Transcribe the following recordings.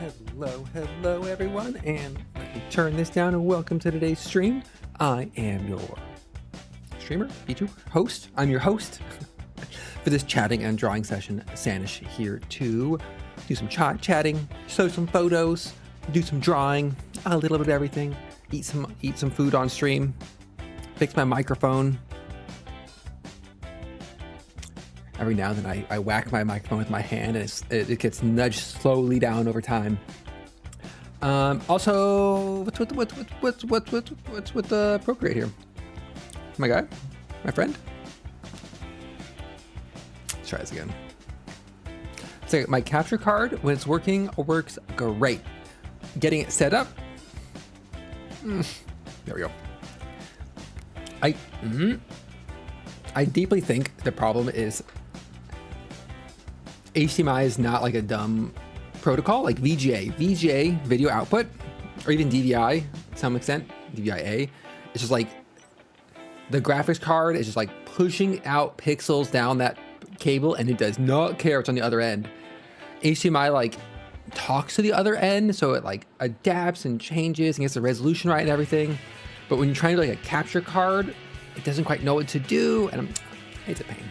Hello everyone, and let me turn this down and welcome to today's stream. I am your streamer, VTuber, host. I'm your host for this chatting and drawing session. Sanish here to do some chatting, show some photos, do some drawing, a little bit of everything, eat some food on stream, fix my microphone. Every now and then I whack my microphone with my hand and it gets nudged slowly down over time. Also, what's with the Procreate here? My guy? My friend? Let's try this again. So my capture card, when it's working, works great. Getting it set up. There we go. I deeply think the problem is HDMI is not like a dumb protocol, like VGA video output, or even DVI to some extent, DVI-A. It's just like the graphics card is just like pushing out pixels down that cable, and it does not care what's on the other end. HDMI like talks to the other end, so it like adapts and changes and gets the resolution right and everything. But when you're trying to like a capture card, it doesn't quite know what to do, and it's a pain.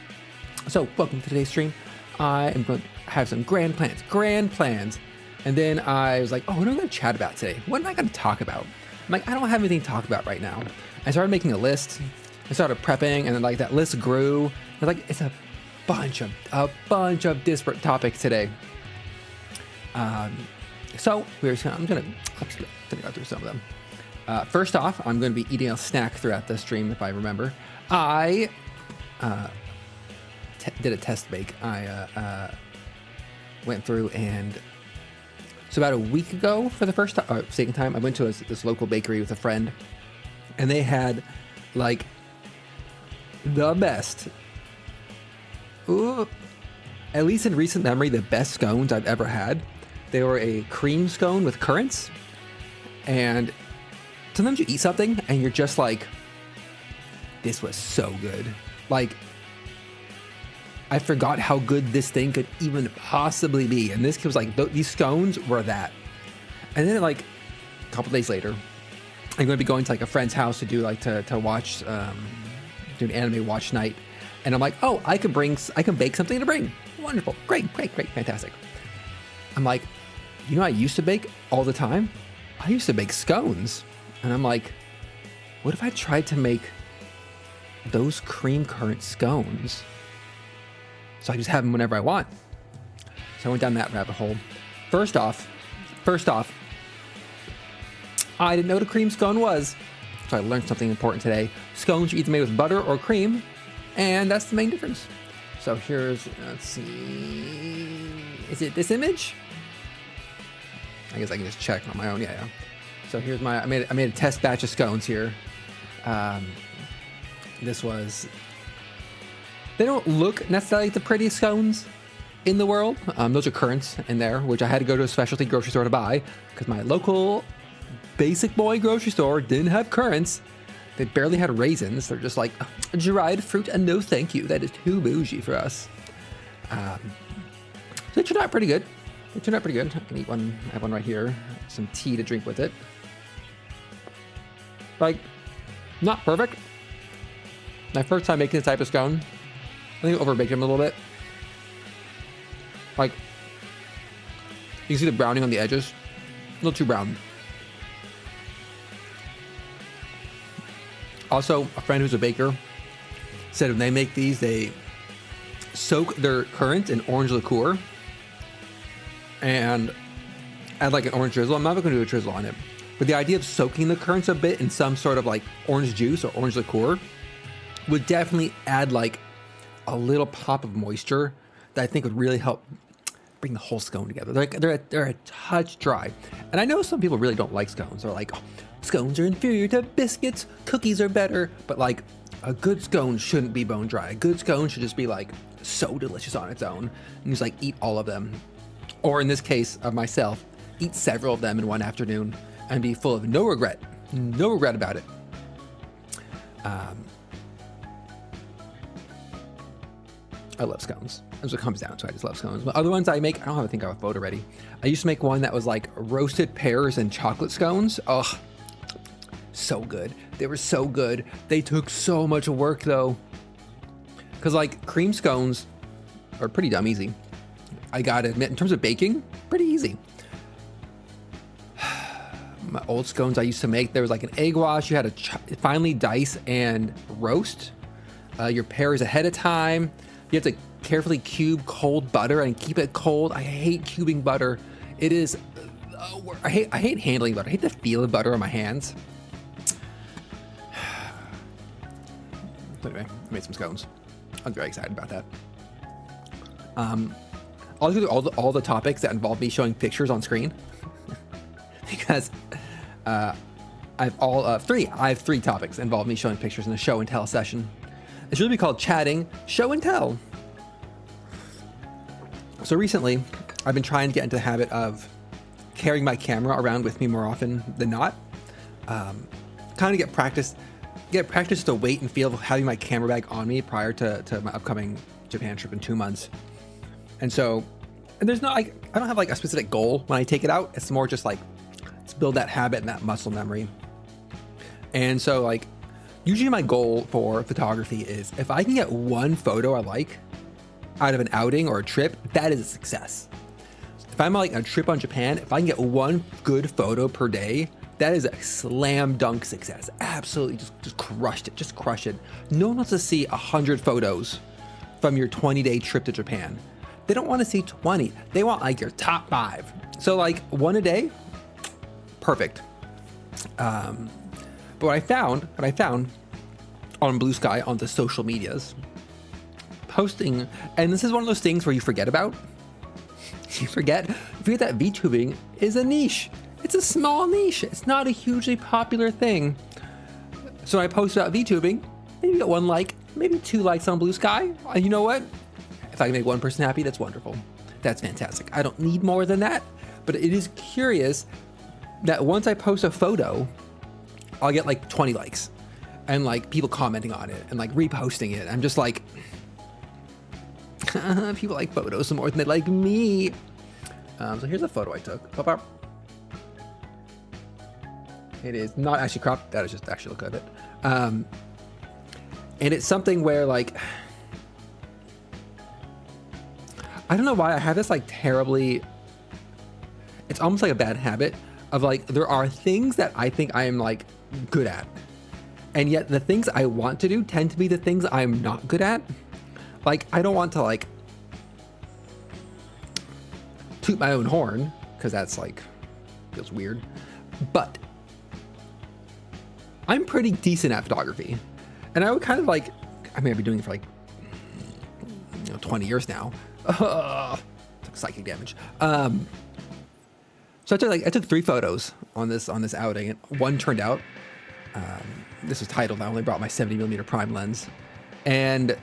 So welcome to today's stream. I am going to have some grand plans. And then I was like, oh, what am I going to chat about today? What am I going to talk about? I'm like, I don't have anything to talk about right now. I started making a list. I started prepping, and then like that list grew. I was like, it's a bunch of disparate topics today. So I'm gonna go through some of them. First off, I'm going to be eating a snack throughout the stream if I remember. I did a test bake. I went through, and so about a week ago, for the second time, I went to this local bakery with a friend, and they had like the best, at least in recent memory, the best scones I've ever had. They were a cream scone with currants, and sometimes you eat something and you're just like, this was so good. Like, I forgot how good this thing could even possibly be. And this was like, these scones were that. And then like a couple days later, I'm going to be going to like a friend's house to do like to watch, do an anime watch night. And I'm like, oh, I can bake something to bring. Wonderful. Great. Fantastic. I'm like, you know, I used to bake all the time. I used to bake scones. And I'm like, what if I tried to make those cream currant scones? So I just have them whenever I want. So I went down that rabbit hole. First off, I didn't know what a cream scone was. So I learned something important today. Scones are either made with butter or cream, and that's the main difference. So here's, let's see, is it this image? I guess I can just check on my own, yeah. So here's I made a test batch of scones here. They don't look necessarily like the prettiest scones in the world. Those are currants in there, which I had to go to a specialty grocery store to buy because my local basic boy grocery store didn't have currants. They barely had raisins. They're just like dried fruit and no thank you. That is too bougie for us. So it turned out pretty good. I can eat one. I have one right here. Some tea to drink with it. Like, not perfect. My first time making this type of scone. I think I overbaked them a little bit. Like, you can see the browning on the edges. A little too brown. Also, a friend who's a baker said when they make these, they soak their currants in orange liqueur and add like an orange drizzle. I'm not going to do a drizzle on it, but the idea of soaking the currants a bit in some sort of like orange juice or orange liqueur would definitely add like a little pop of moisture that I think would really help bring the whole scone together. They're a touch dry. And I know some people really don't like scones. They're like, oh, scones are inferior to biscuits, cookies are better. But like, a good scone shouldn't be bone dry. A good scone should just be like so delicious on its own. And just like eat all of them. Or in this case of myself, eat several of them in one afternoon and be full of no regret about it. I love scones. That's what it comes down to. I just love scones. But other ones I make, I don't think I have a photo ready. I used to make one that was like roasted pears and chocolate scones. Oh, so good. They were so good. They took so much work though. Cause like cream scones are pretty dumb easy. I gotta admit, in terms of baking, pretty easy. My old scones I used to make, there was like an egg wash. You had to finely dice and roast your pears ahead of time. You have to carefully cube cold butter and keep it cold. I hate cubing butter. It is, I hate handling butter. I hate the feel of butter on my hands. Anyway, I made some scones. I'm very excited about that. I'll do all the topics that involve me showing pictures on screen because I have three topics that involve me showing pictures in a show and tell session. It should be called chatting, show and tell. So recently, I've been trying to get into the habit of carrying my camera around with me more often than not. Kind of get practice the weight and feel of having my camera bag on me prior to my upcoming Japan trip in 2 months. And so, there's not like, I don't have like a specific goal when I take it out. It's more just like, let's build that habit and that muscle memory. And so like, usually my goal for photography is if I can get one photo I like out of an outing or a trip, that is a success. If I'm like a trip on Japan, if I can get one good photo per day, that is a slam dunk success. Absolutely just crushed it, just crush it. No one wants to see 100 photos from your 20-day trip to Japan. They don't want to see 20. They want like your top 5. So like one a day, perfect. But what I found on Blue Sky on the social medias, posting, and this is one of those things where you forget about. You forget that VTubing is a niche. It's a small niche. It's not a hugely popular thing. So I post about VTubing, maybe get 1 like, maybe 2 likes on Blue Sky. And you know what? If I can make 1 person happy, that's wonderful. That's fantastic. I don't need more than that, but it is curious that once I post a photo, I'll get like 20 likes and like people commenting on it and like reposting it. I'm just like, people like photos more than they like me. So here's a photo I took. Pop up. It is not actually cropped. That is just actually look at it. And it's something where like, I don't know why I have this like terribly, it's almost like a bad habit of like, there are things that I think I am like good at. And yet the things I want to do tend to be the things I'm not good at. Like, I don't want to like toot my own horn because that's like, feels weird, but I'm pretty decent at photography. And I would kind of like, I mean, I've been doing it for like, 20 years now. Took psychic damage. So I took 3 photos on this outing, and 1 turned out. This was titled, I only brought my 70mm prime lens. And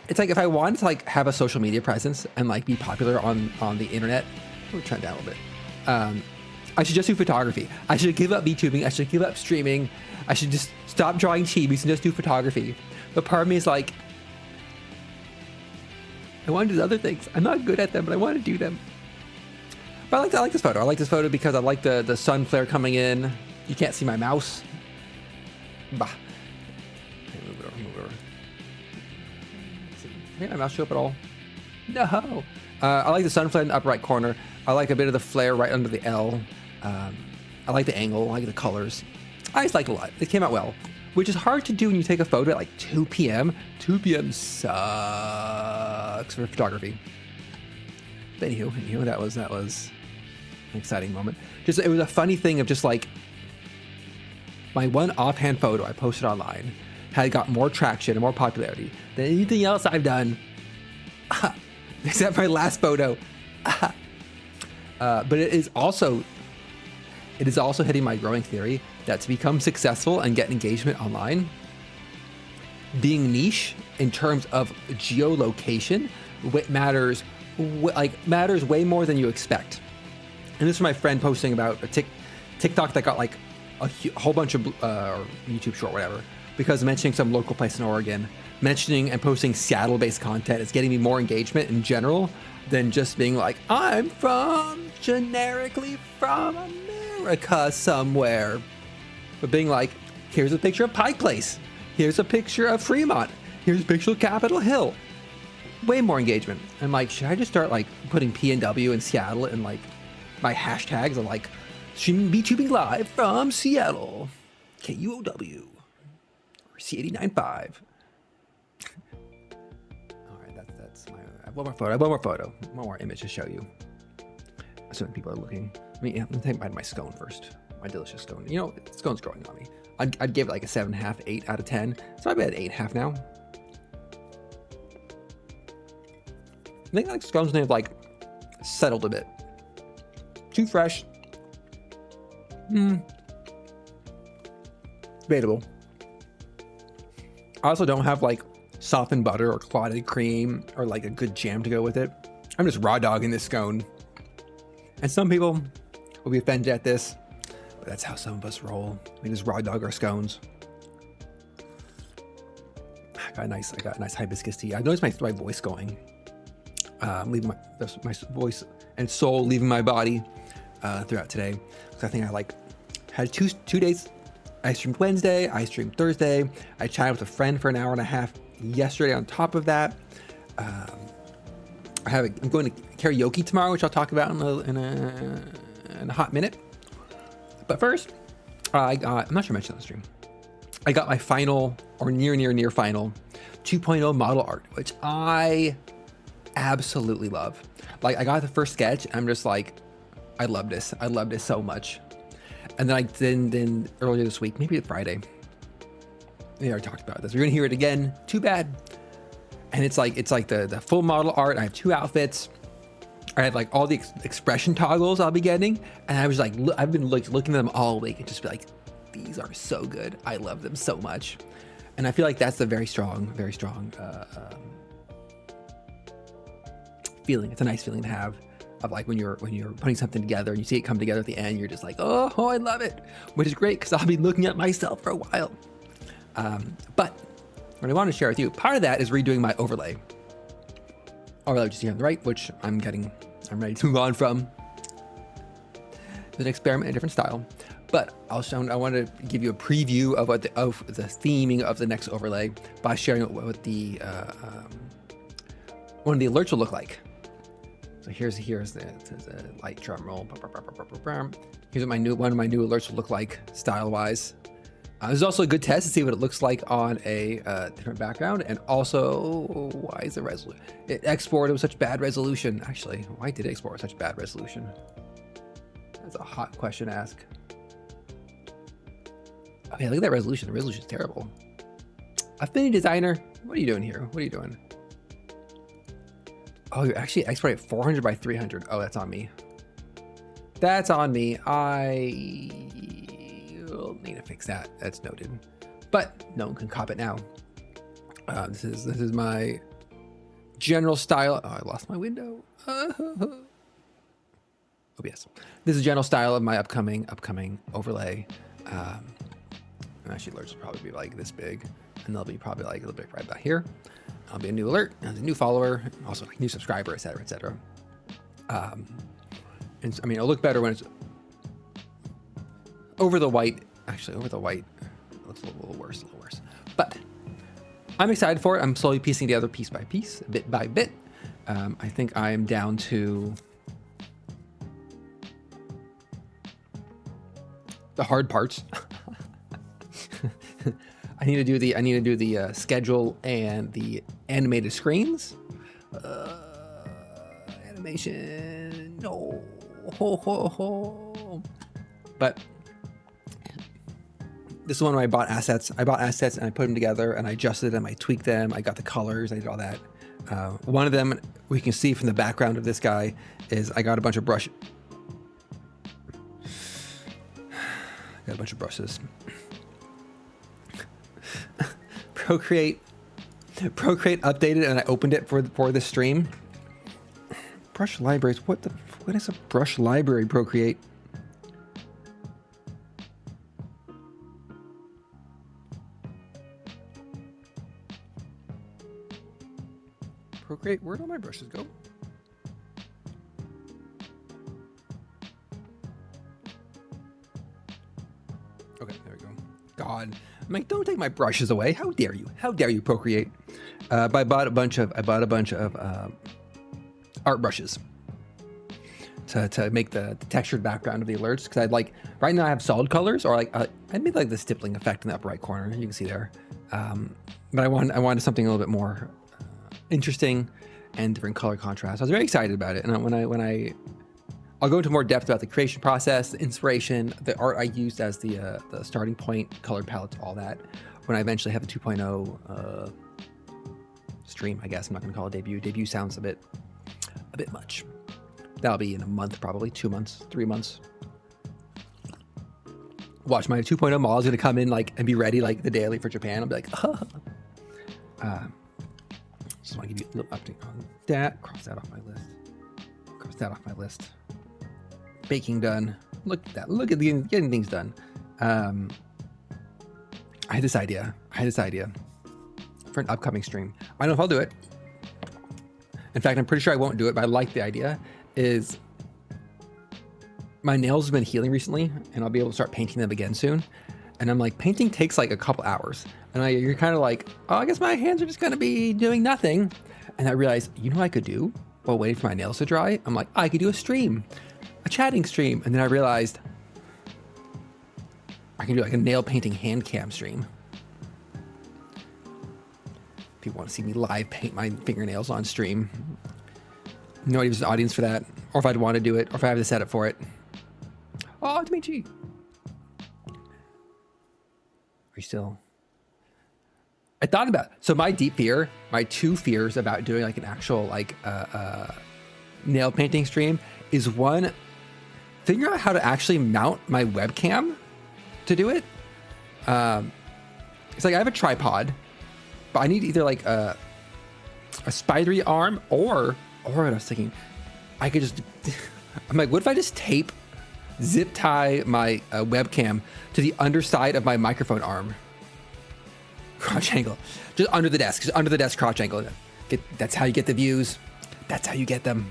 it's like, if I wanted to like have a social media presence and like be popular on the internet, we'll turn it down a little bit. I should just do photography. I should give up VTubing. I should give up streaming. I should just stop drawing chibis and just do photography. But part of me is like, I want to do other things. I'm not good at them, but I want to do them. But I like this photo. I like this photo because I like the sun flare coming in. You can't see my mouse. Bah. Move it over. Can my mouse show up at all? No. I like the sun flare in the upper right corner. I like a bit of the flare right under the L. I like the angle. I like the colors. I just like it a lot. It came out well, which is hard to do when you take a photo at like 2 p.m. 2 p.m. sucks for photography. But anywho, that was an exciting moment. It was a funny thing of just like my one offhand photo I posted online had got more traction and more popularity than anything else I've done, except my last photo. But it is also hitting my growing theory that to become successful and get engagement online, being niche in terms of geolocation matters way more than you expect. And this is my friend posting about a TikTok that got like a whole bunch of, or YouTube short, whatever, because mentioning some local place in Oregon, mentioning and posting Seattle-based content is getting me more engagement in general than just being like, I'm generically from America somewhere. But being like, here's a picture of Pike Place. Here's a picture of Fremont. Here's a picture of Capitol Hill. Way more engagement. I'm like, should I just start like putting PNW in Seattle and like my hashtags are like, be tubing live from Seattle, KUOW, or C89.5. All right, that's my, I have one more image to show you. Assuming people are looking. I mean, yeah, let me take my scone first. My delicious scone. You know, scone's growing on me. I'd give it like a 7.5, 8 out of 10. So I'm at 8.5 now. I think like scones may have like settled a bit. Too fresh. Debatable. I also don't have like softened butter or clotted cream or like a good jam to go with it. I'm just raw dogging this scone. And some people will be offended at this, but that's how some of us roll. We just raw dog our scones. I got a nice hibiscus tea. I noticed my voice going. Leaving my voice and soul leaving my body throughout today. So I think I like had two days. I streamed Wednesday, I streamed Thursday. I chatted with a friend for an hour and a half yesterday on top of that. I'm going to karaoke tomorrow, which I'll talk about in a hot minute. But first, I'm not sure I mentioned on the stream. I got my final or near final 2.0 model art, which I absolutely love. Like I got the first sketch, I'm just like, I love this so much. And then earlier this week, maybe Friday, we already talked about this. We're gonna hear it again. Too bad. And it's like the full model art. I have 2 outfits. I have like all the expression toggles I'll be getting, and I was like, I've been looking at them all week and just be like, these are so good. I love them so much. And I feel like that's a very strong feeling. It's a nice feeling to have of like when you're putting something together and you see it come together at the end, you're just like, oh, I love it, which is great because I'll be looking at myself for a while. But what I want to share with you, part of that is redoing my overlay, which is here on the right, which I'm ready to move on from. It's an experiment in a different style, but I want to give you a preview of the theming of the next overlay by sharing what the one of the alerts will look like. So here's the light drum roll. Here's what one of my new alerts will look like style wise. This is also a good test to see what it looks like on a different background, and also why is the resolution? It exported with such bad resolution. Actually, why did it export with such bad resolution? That's a hot question to ask. Okay, look at that resolution. The resolution is terrible. Affinity Designer, what are you doing here? What are you doing? Oh, you're actually exporting at 400 by 300. Oh, that's on me. That's on me. I will need to fix that. That's noted. But no one can cop it now. This is my general style. Oh, I lost my window. OBS. This is general style of my upcoming overlay. And actually, alerts will probably be like this big, and they'll be probably like a little bit right about here. I'll be a new alert, as a new follower, also like new subscriber, etc., etc. And I mean, it'll look better when it's over the white. Actually, over the white, it looks a little worse. But I'm excited for it. I'm slowly piecing together piece by piece, bit by bit. I think I am down to the hard parts. I need to do the schedule and the animated screens. Animation, no. But this is one where I bought assets. And I put them together and I adjusted them. I tweaked them. I got the colors. I did all that. One of them we can see from the background of this guy is I got a bunch of brushes. Procreate updated, and I opened it for the stream. Brush libraries. What is a brush library? Procreate. Procreate, where'd all my brushes go? Okay, there we go. God, I'm like, don't take my brushes away. How dare you? How dare you, Procreate? But I bought a bunch of art brushes to make the textured background of the alerts, because I'd like, right now I have solid colors, or like I made like the stippling effect in the upper right corner, you can see there. But I wanted something a little bit more interesting and different color contrast. I was very excited about it, and I'll go into more depth about the creation process, the inspiration, the art I used as the starting point, color palette, all that, when I eventually have a 2.0 stream, I guess. I'm not going to call it debut. Debut sounds a bit much. That'll be in a month, probably 2 months, 3 months. Watch, my 2.0 model is going to come in like and be ready like the daily for Japan. I'll be like, just want to give you a little update on that. Cross that off my list. Cross that off my list. Baking done. Look at that. Look at getting things done. I had this idea for an upcoming stream. I don't know if I'll do it. In fact, I'm pretty sure I won't do it, but I like the idea. Is my nails have been healing recently, and I'll be able to start painting them again soon. And I'm like, painting takes like a couple hours. And you're kind of like, oh, I guess my hands are just going to be doing nothing. And I realized, you know what I could do while waiting for my nails to dry? I'm like, I could do a stream, a chatting stream. And then I realized I can do like a nail painting hand cam stream. People want to see me live paint my fingernails on stream. Nobody was an audience for that. Or if I'd want to do it, or if I have the setup for it. Oh, Dimitri. Are you still? I thought about it. So my two fears about doing like an actual like nail painting stream is, one, figure out how to actually mount my webcam to do it. It's like I have a tripod, but I need either like a spidery arm or what I was thinking, I could just, I'm like, what if I just zip tie my webcam to the underside of my microphone arm? Crotch angle, just under the desk crotch angle. That's how you get the views. That's how you get them.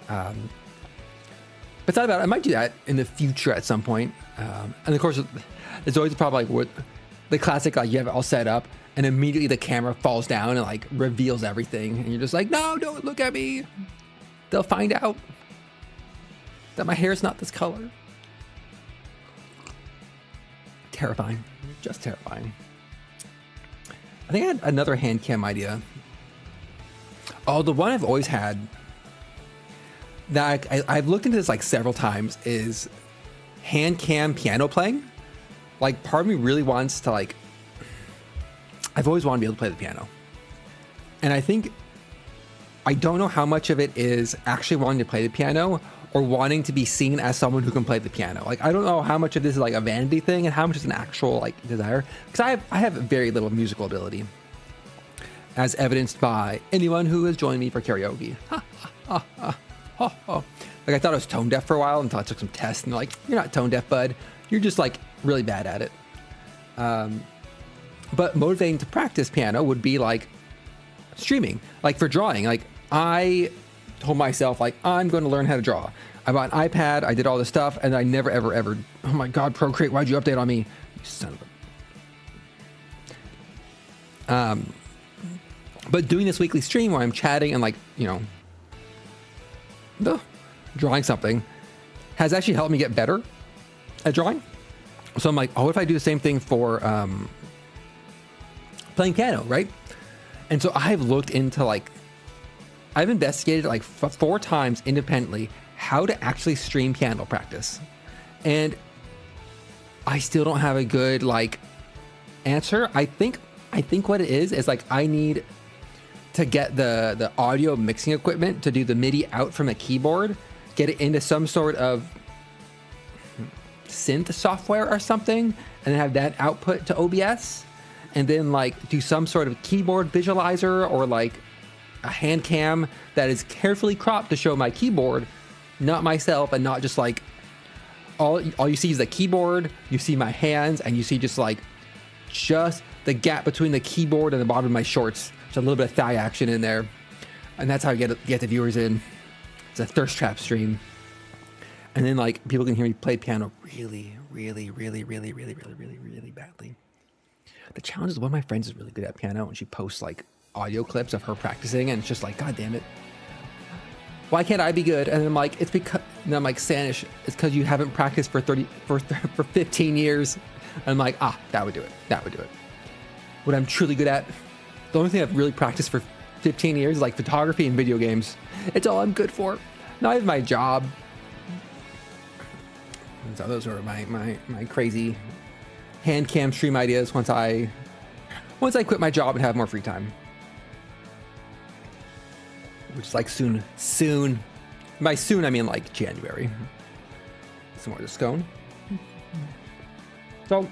But thought about it, I might do that in the future at some point. And of course, there's always a problem like what the classic, like you have it all set up and immediately the camera falls down and like reveals everything. And you're just like, no, don't look at me. They'll find out that my hair is not this color. Terrifying, just terrifying. I think I had another hand cam idea. Oh, the one I've always had that I've looked into this like several times is hand cam piano playing. Like part of me really wants to like, I've always wanted to be able to play the piano. And I don't know how much of it is actually wanting to play the piano or wanting to be seen as someone who can play the piano. Like, I don't know how much of this is like a vanity thing and how much is an actual like desire. Because I have very little musical ability, as evidenced by anyone who has joined me for karaoke. Like I thought I was tone deaf for a while until I took some tests and they're like, you're not tone deaf, bud. You're just like really bad at it. But motivating to practice piano would be like streaming, like for drawing. Like I told myself like, I'm going to learn how to draw. I bought an iPad, I did all this stuff, and I never, ever, oh my God, Procreate, why'd you update on me? You son of a... But doing this weekly stream where I'm chatting and like, you know, drawing something has actually helped me get better at drawing. So I'm like, oh, what if I do the same thing for playing piano, right? And so I've looked into like, I've investigated like 4 times independently how to actually stream piano practice. And I still don't have a good like answer. I think what it is like I need to get the audio mixing equipment to do the MIDI out from the keyboard, get it into some sort of synth software or something, and then have that output to OBS, and then like do some sort of keyboard visualizer or like a hand cam that is carefully cropped to show my keyboard, not myself, and not just like all you see is the keyboard, you see my hands, and you see just the gap between the keyboard and the bottom of my shorts. So a little bit of thigh action in there. And that's how I get the viewers in. It's a thirst trap stream. And then like people can hear me play piano really, really, really, really, really, really, really, really badly. The challenge is one of my friends is really good at piano and she posts like audio clips of her practicing and it's just like, God damn it. Why can't I be good? And I'm like, it's because, and I'm like, Sanish, it's because you haven't practiced for 15 years. And I'm like, that would do it. That would do it. What I'm truly good at, the only thing I've really practiced for 15 years is like photography and video games. It's all I'm good for. Not even my job. And so those are my crazy hand cam stream ideas once I quit my job and have more free time. Which is like soon. By soon, I mean like January. Some more of the scone. So,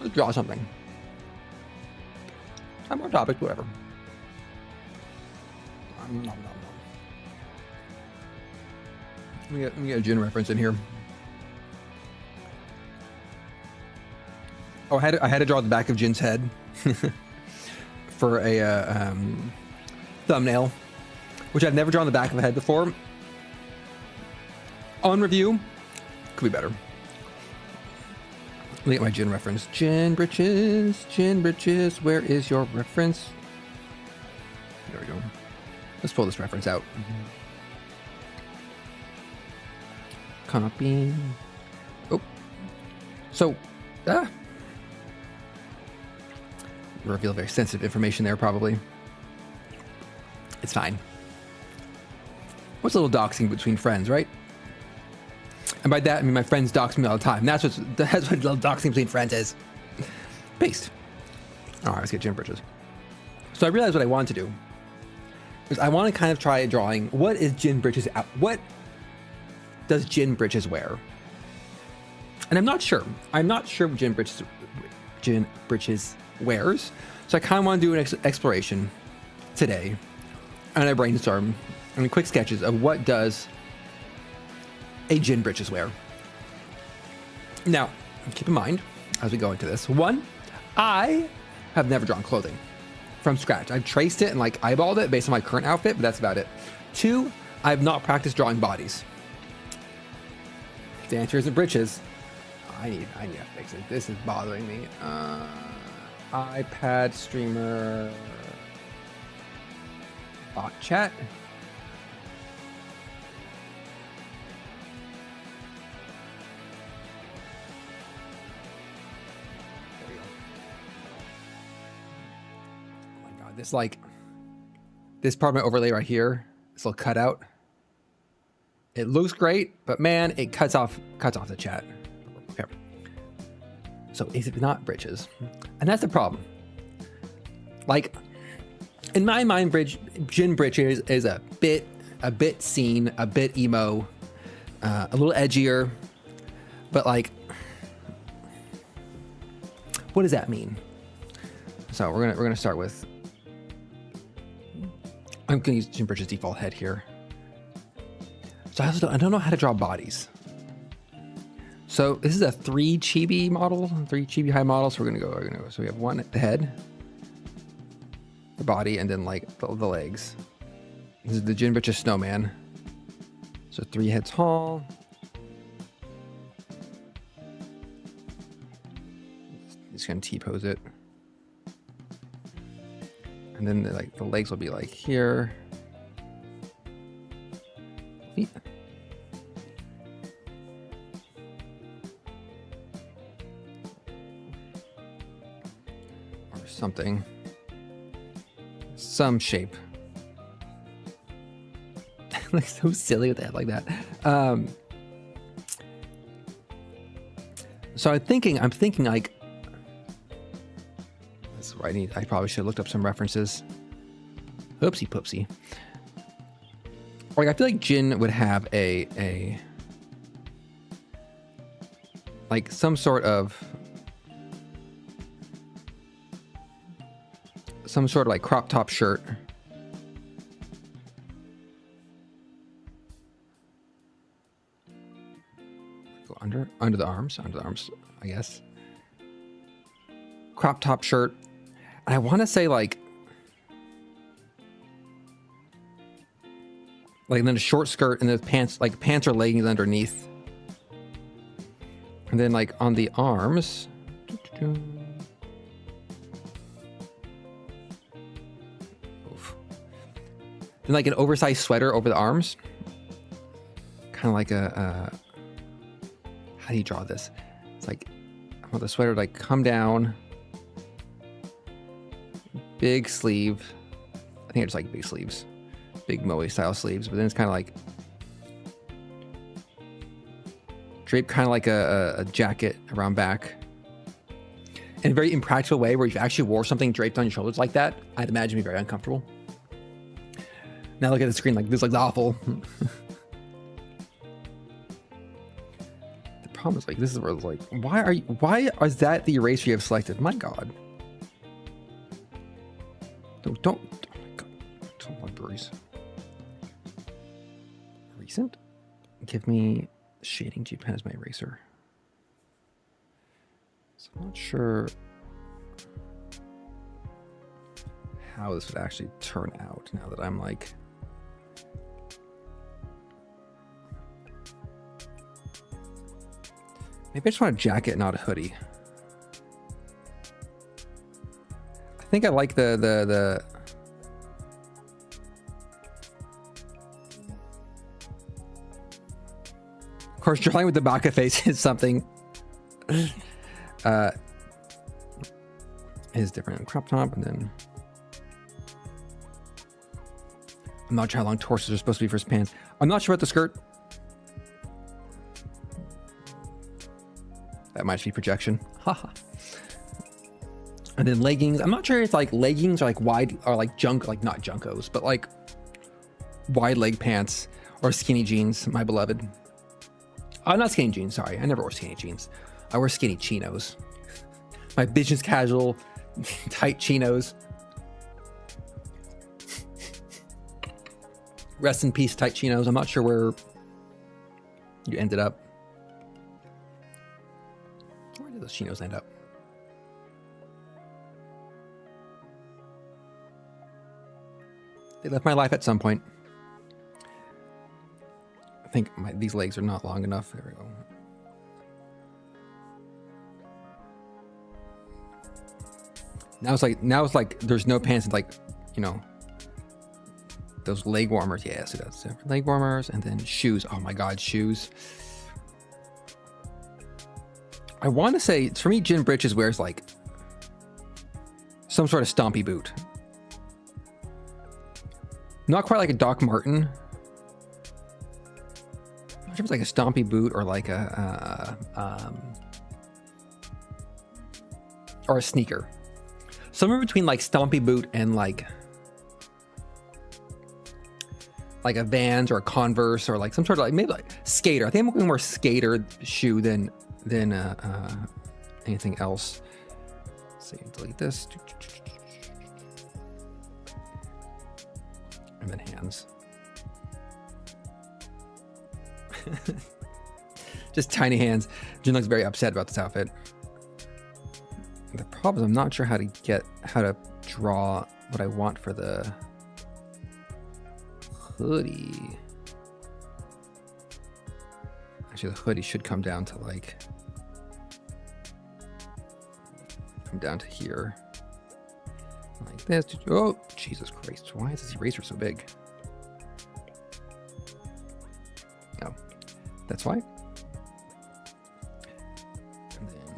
let's draw something. Have more topics, whatever. Let me get a gin reference in here. Oh, I had to draw the back of Jin's head for a thumbnail, which I've never drawn the back of a head before. On review, could be better. Let me get my gin reference. Gin britches, where is your reference? There we go. Let's pull this reference out. Copy. Oh. So, reveal very sensitive information there, probably. It's fine. What's a little doxing between friends, right? And by that, I mean my friends dox me all the time. That's what little doxing between friends is. Paste. All right, let's get gin britches. So I realized what I want to do is I want to kind of try drawing what is gin britches out. What does gin britches wear? And I'm not sure. I'm not sure what gin britches wears. So I kind of want to do an exploration today. And I brainstorm and quick sketches of what does a gin britches wear. Now, keep in mind, as we go into this, one, I have never drawn clothing from scratch. I've traced it and like eyeballed it based on my current outfit, but that's about it. Two, I've not practiced drawing bodies. The answer isn't britches. I need to fix it. This is bothering me. iPad streamer bot chat. There we go. Oh my God, this part of my overlay right here, this little cutout. It looks great, but man, it cuts off the chat. Okay. So is it not britches? And that's the problem. Like, in my mind, gin britches is a bit scene, a bit emo, a little edgier, but like, what does that mean? So we're gonna start with. I'm gonna use gin britches default head here. So I don't know how to draw bodies. So this is a 3 chibi model, 3 chibi high model. So we're gonna go. So we have one at the head, the body, and then like the legs. This is the gin britches snowman. So 3 heads tall. Just gonna T-pose it. And then the legs will be like here. Feet. Or something. Some shape. Like so silly with that like that. So I'm thinking like that's what I probably should have looked up some references. Oopsie poopsie. Like I feel like gin would have a like some sort of like crop top shirt. Go under the arms, I guess. Crop top shirt. And I want to say like Like, and then a short skirt, and the pants, like pants or leggings underneath. And then like on the arms, then like an oversized sweater over the arms. Kind of like a, how do you draw this? It's like, I want the sweater to like come down. Big sleeve. I think I just like big sleeves. Big Moe style sleeves, but then it's kind of like draped kind of like a jacket around back. In a very impractical way where if you actually wore something draped on your shoulders like that, I'd imagine it'd be very uncomfortable. Now look at the screen, like this looks awful. The problem is like, this is where it's like, why is that the eraser you have selected? My God. Don't, oh my God, don't want breweries. Recent? Give me shading G pen as my eraser. So I'm not sure how this would actually turn out now that I'm like, maybe I just want a jacket, not a hoodie. I think I like the of course, drawing with the baka face is something is different. Crop top, and then I'm not sure how long torsos are supposed to be for his pants. I'm not sure about the skirt. That might just be projection. Haha. And then leggings. I'm not sure if like leggings are like wide or like junk, like not junkos, but like wide leg pants or skinny jeans, my beloved. Not skinny jeans, sorry. I never wore skinny jeans. I wear skinny chinos. My business casual, tight chinos. Rest in peace, tight chinos. I'm not sure where you ended up. Where did those chinos end up? They left my life at some point. I think these legs are not long enough. There we go. Now it's like there's no pants and like, you know, those leg warmers. Yeah, so that's it. Leg warmers and then shoes. Oh my God, shoes. I want to say, for me, Gin Britches wears like some sort of stompy boot. Not quite like a Doc Marten. I'm not sure if it's like a stompy boot or like or a sneaker. Somewhere between like stompy boot and like a Vans or a Converse or like some sort of like maybe like skater. I think I'm looking more skater shoe than anything else. Let's see, delete this. And then hands. Just tiny hands. Jin looks very upset about this outfit. The problem is I'm not sure how to draw what I want for the hoodie. Actually, the hoodie should come down to like, come down to here. Like this. Oh, Jesus Christ. Why is this eraser so big? Oh, that's why. And then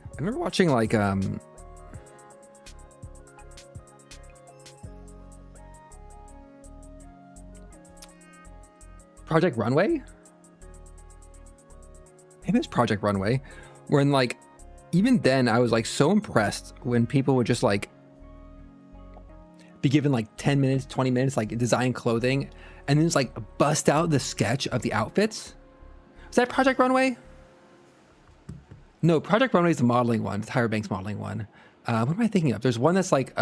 I remember watching like Project Runway. Maybe it's Project Runway, when like even then I was like so impressed when people would just like be given like 10 minutes, 20 minutes, like design clothing, and then just like bust out the sketch of the outfits. Is that Project Runway? No, Project Runway is the modeling one, the Tyra Banks modeling one. What am I thinking of? There's one that's like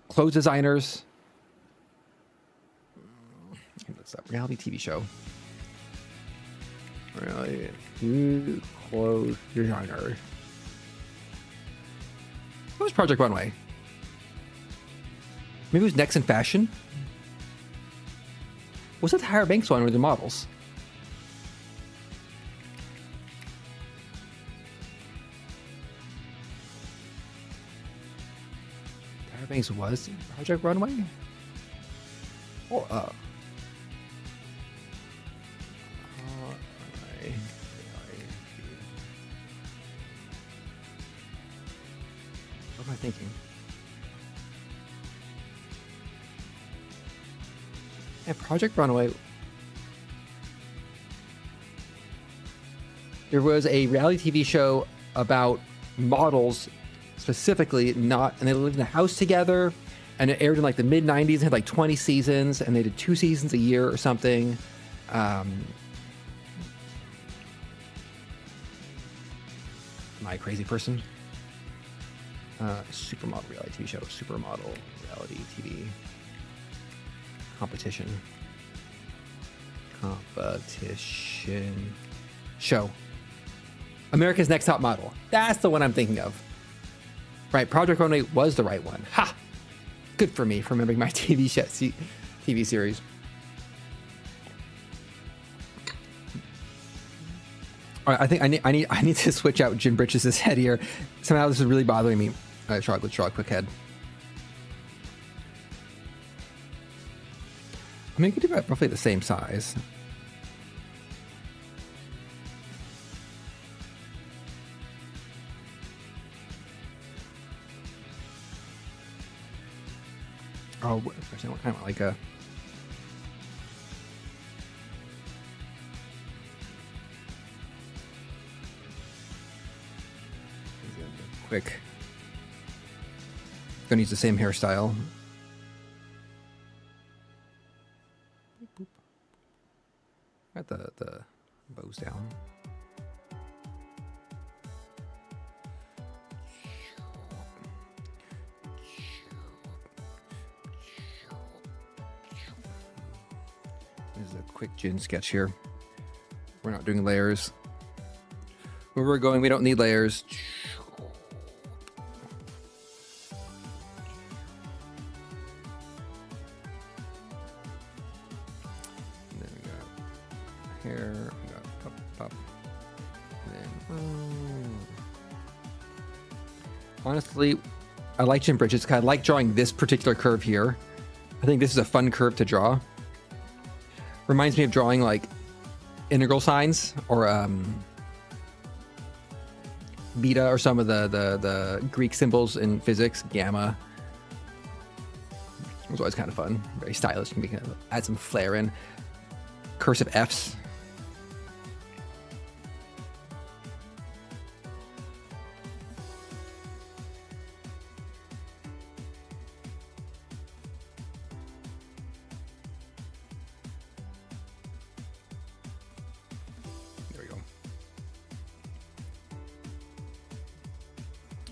clothes designers. What's that? Reality TV show. Reality clothes designer. What was Project Runway? Maybe it was Next in Fashion. What's the Tyra Banks one with the models? Tyra Banks was Project Runway? Or what am I thinking? Yeah, Project Runway. There was a reality TV show about models specifically, and they lived in a house together, and it aired in like the mid 90s. It had like 20 seasons, and they did 2 seasons a year or something. Am I a crazy person? Supermodel reality TV show. Supermodel reality TV competition show. America's Next Top Model. That's the one I'm thinking of. Right, Project Runway was the right one. Ha! Good for me for remembering my TV series. All right, I think I need to switch out Jim Bridges' head here. Somehow this is really bothering me. All right, let's draw a quick head. I mean, you could do about roughly the same size. Oh, actually, what kind of like a... quick. Gonna use the same hairstyle. Got the bows down. This is a quick Jin sketch here. We're not doing layers. Where we're going, we don't need layers. Hair, we got pop, and then, honestly, I like Jim Bridges. I like drawing this particular curve here. I think this is a fun curve to draw. Reminds me of drawing like integral signs or beta or some of the Greek symbols in physics, gamma. It was always kind of fun, very stylish. Can be kind of add some flair in. Cursive Fs.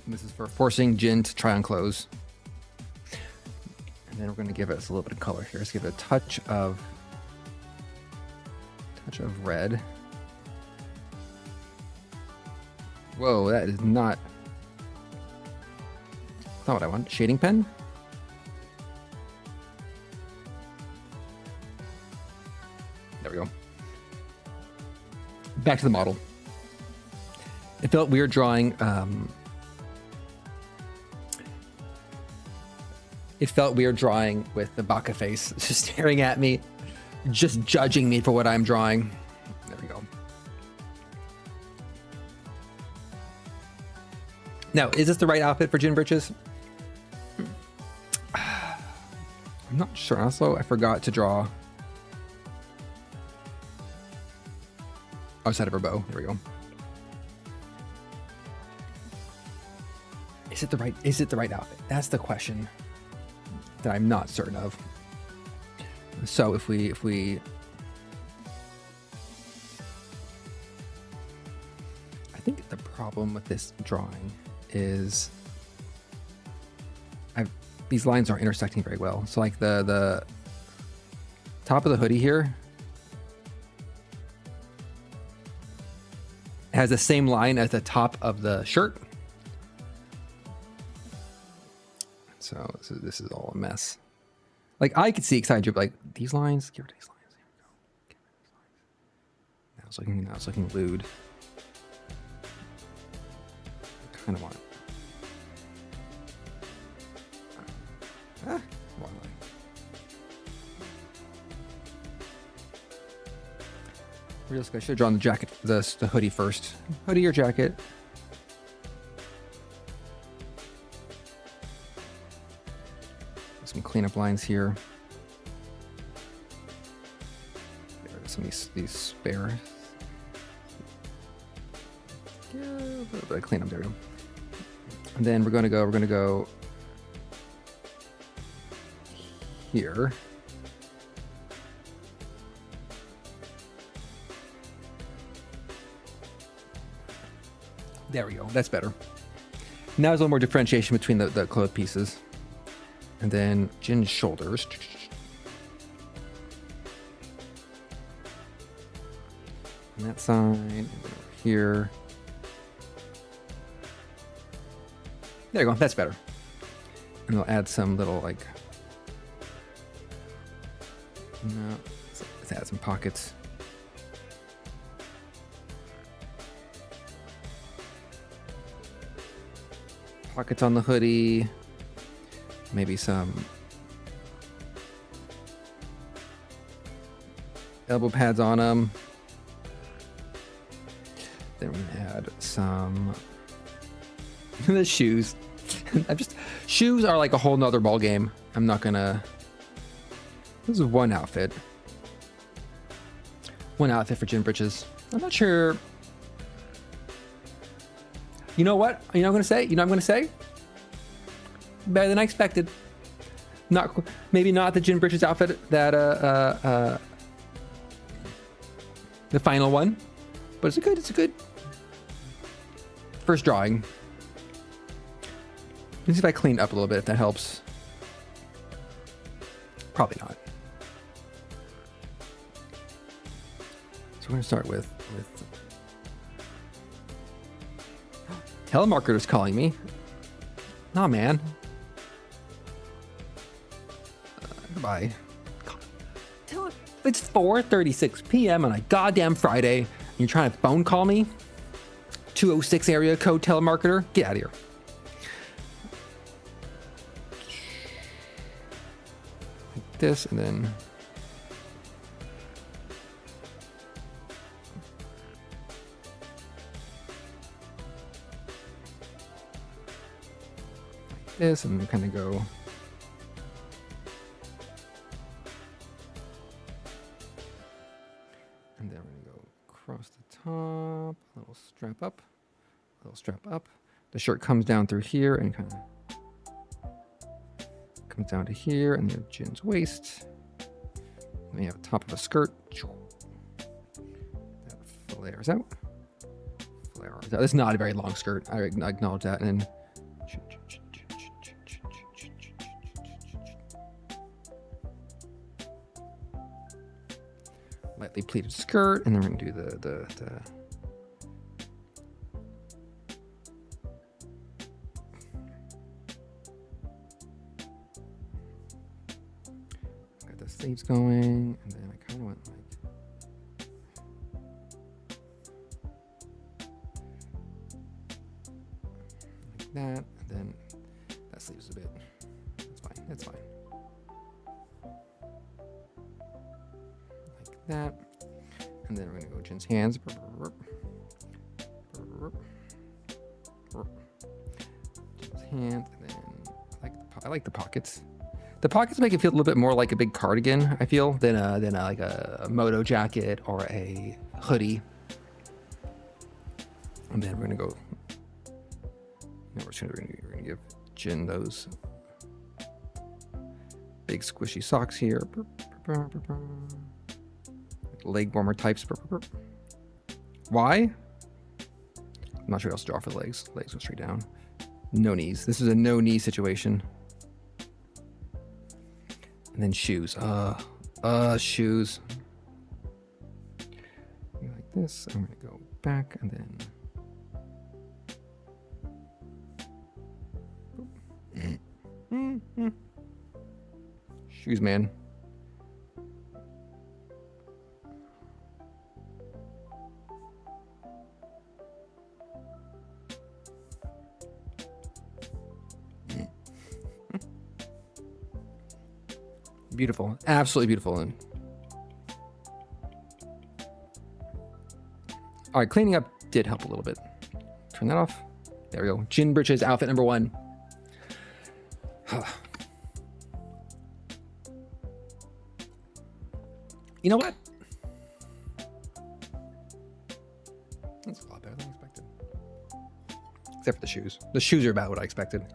This is for forcing Jin to try on clothes. And then we're going to give us a little bit of color here. Let's give it a touch of red. Whoa, that is not what I want. Shading pen? There we go. Back to the model. It felt weird drawing with the baka face just staring at me, just judging me for what I'm drawing. There we go. Now, is this the right outfit for Jin Bridges? I'm not sure. Also, I forgot to draw outside of her bow. There we go. Is it the right outfit? That's the question that I'm not certain of. So if we I think the problem with this drawing is these lines aren't intersecting very well. So like the top of the hoodie here has the same line as the top of the shirt. So this is all a mess. Like I could see excited, like these lines, get rid of these lines. I was looking lewd. I kind of want it. Wrong way. Realistically, I should have drawn the jacket, the hoodie first. Hoodie or jacket? Some cleanup lines here. Get rid of some of these spare. Yeah, a little bit of cleanup, there we go. And then we're gonna go here. There we go. That's better. Now there's a little more differentiation between the clothes pieces. And then Jin's shoulders. On that side, and then over here. There you go. That's better. And we'll add some little, like... No. Let's add some pockets. Pockets on the hoodie. Maybe some elbow pads on them. Then we're gonna add some the shoes. Shoes are like a whole nother ball game. I'm not gonna. This is one outfit. One outfit for gym britches. I'm not sure. You know what? You know what I'm gonna say? You know what I'm gonna say? Better than I expected. Maybe not the gym britches outfit that the final one, but it's a good first drawing. Let me see if I clean up a little bit, if that helps. Probably not. So we're gonna start with telemarketer's calling me. Nah, man. Goodbye. It's 4:36 p.m. on a goddamn Friday, and you're trying to phone call me? 206 area code telemarketer? Get out of here. Like this, and then... like this, and kind of go... And then we're gonna go across the top, a little strap up, a little strap up. The shirt comes down through here and kind of comes down to here, and then Jin's waist. Then you have the top of a skirt. That flares out. Flares out. This is not a very long skirt. I acknowledge that. And then lightly pleated skirt, and then we're gonna do the got the sleeves going, and then I kind of went like that, and then that sleeves a bit. That's fine. That's fine. That, and then we're gonna go Jin's hands. Jin's hands, and then I like the pockets. The pockets make it feel a little bit more like a big cardigan, I feel, than like a moto jacket or a hoodie. And then we're gonna go. Now we're gonna give Jin those big squishy socks here. Leg warmer types. Why? I'm not sure what else to draw for the legs. Legs go straight down. No knees. This is a no knee situation. And then shoes. Shoes. Like this. I'm gonna go back and then. Shoes, man. Beautiful. Absolutely beautiful. And all right, cleaning up did help a little bit. Turn that off. There we go. Gin Bridges outfit number 1. You know what? That's a lot better than expected. Except for the shoes. The shoes are about what I expected.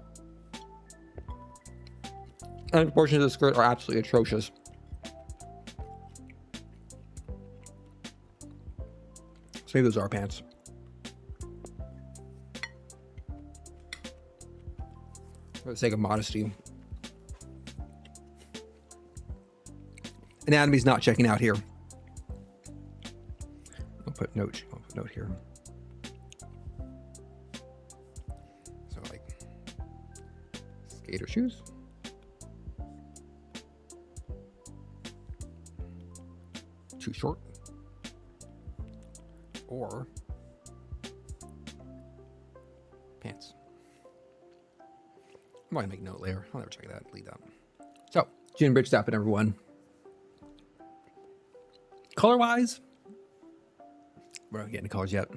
And the portions of the skirt are absolutely atrocious. So maybe those are pants. For the sake of modesty. Anatomy's not checking out here. I'll put note here. So like skater shoes. Too short. Or pants. I'm gonna make a note later. I'll never check that. Leave that. So, Gin Bridge outfit number 1. Color-wise, we're not getting the colors yet.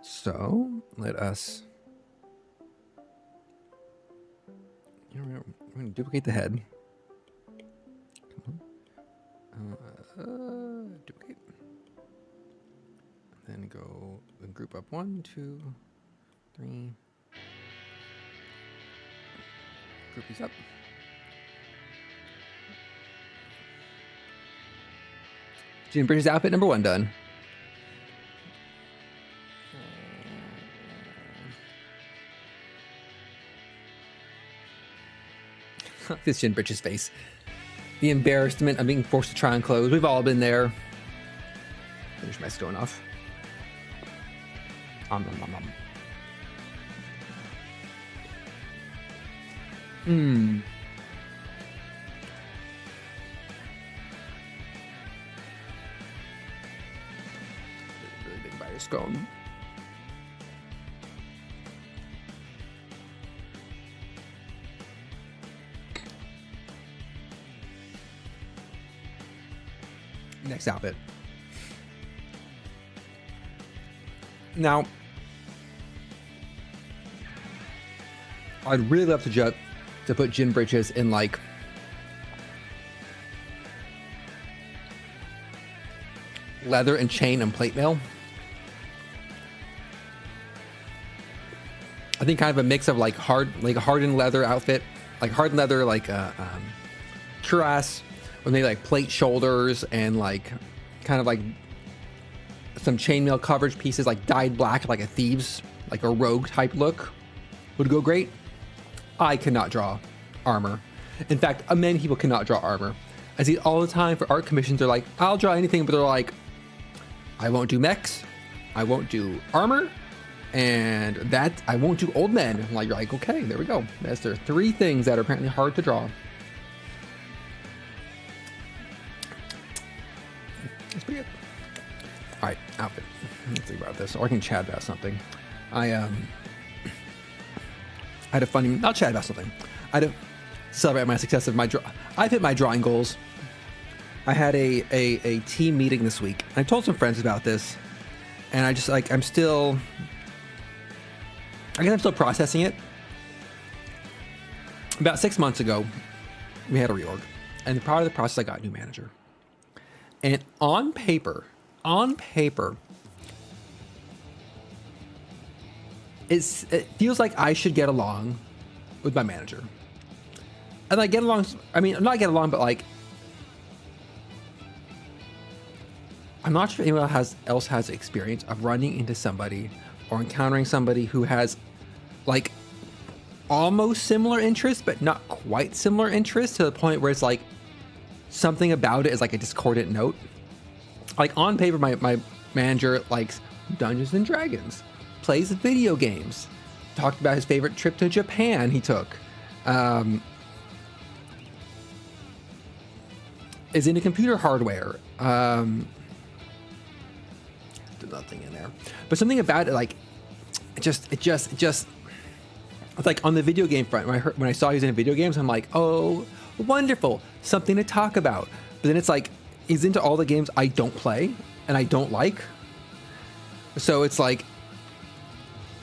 So let us. We're going to duplicate the head. Duplicate. Then go and group up 1, 2, 3. Group these up. Gin Bridges outfit number 1 done. This Gin Bridges face. The embarrassment of being forced to try on clothes. We've all been there. Finish my scone off. Really big bite of scone. Next outfit. Now, I'd really love to put Gin Bridges in like leather and chain and plate mail. I think kind of a mix of like a hardened leather outfit, like hardened leather, like cuirass with maybe like plate shoulders and like kind of like some chainmail coverage pieces, like dyed black, like a thieves, like a rogue type look would go great. I cannot draw armor. In fact, many people cannot draw armor. I see it all the time for art commissions. They're like, I'll draw anything, but they're like, I won't do mechs, I won't do armor, and that I won't do old men. I'm like, you're like, okay, there we go. That's their 3 things that are apparently hard to draw. That's pretty good. All right, outfit. Let's think about this, or I can chat about something. I had a funny. I'll chat about something. I had to celebrate my success of my I've hit my drawing goals. I had a team meeting this week. I told some friends about this, and I just like I'm still. I guess I'm still processing it. About 6 months ago, we had a reorg, and part of the process, I got a new manager. And on paper, it feels like I should get along with my manager. And like get along, I mean, not get along, but like, I'm not sure if anyone else has experience of running into somebody or encountering somebody who has like almost similar interests, but not quite similar interests, to the point where it's like something about it is like a discordant note. Like on paper, my manager likes Dungeons and Dragons, plays video games, talked about his favorite trip to Japan he took, is into computer hardware. There's nothing in there, but something about it, like it just it's like on the video game front. When I saw he was in video games, I'm like, oh, Wonderful, something to talk about. But then it's like, he's into all the games I don't play and I don't like. So it's like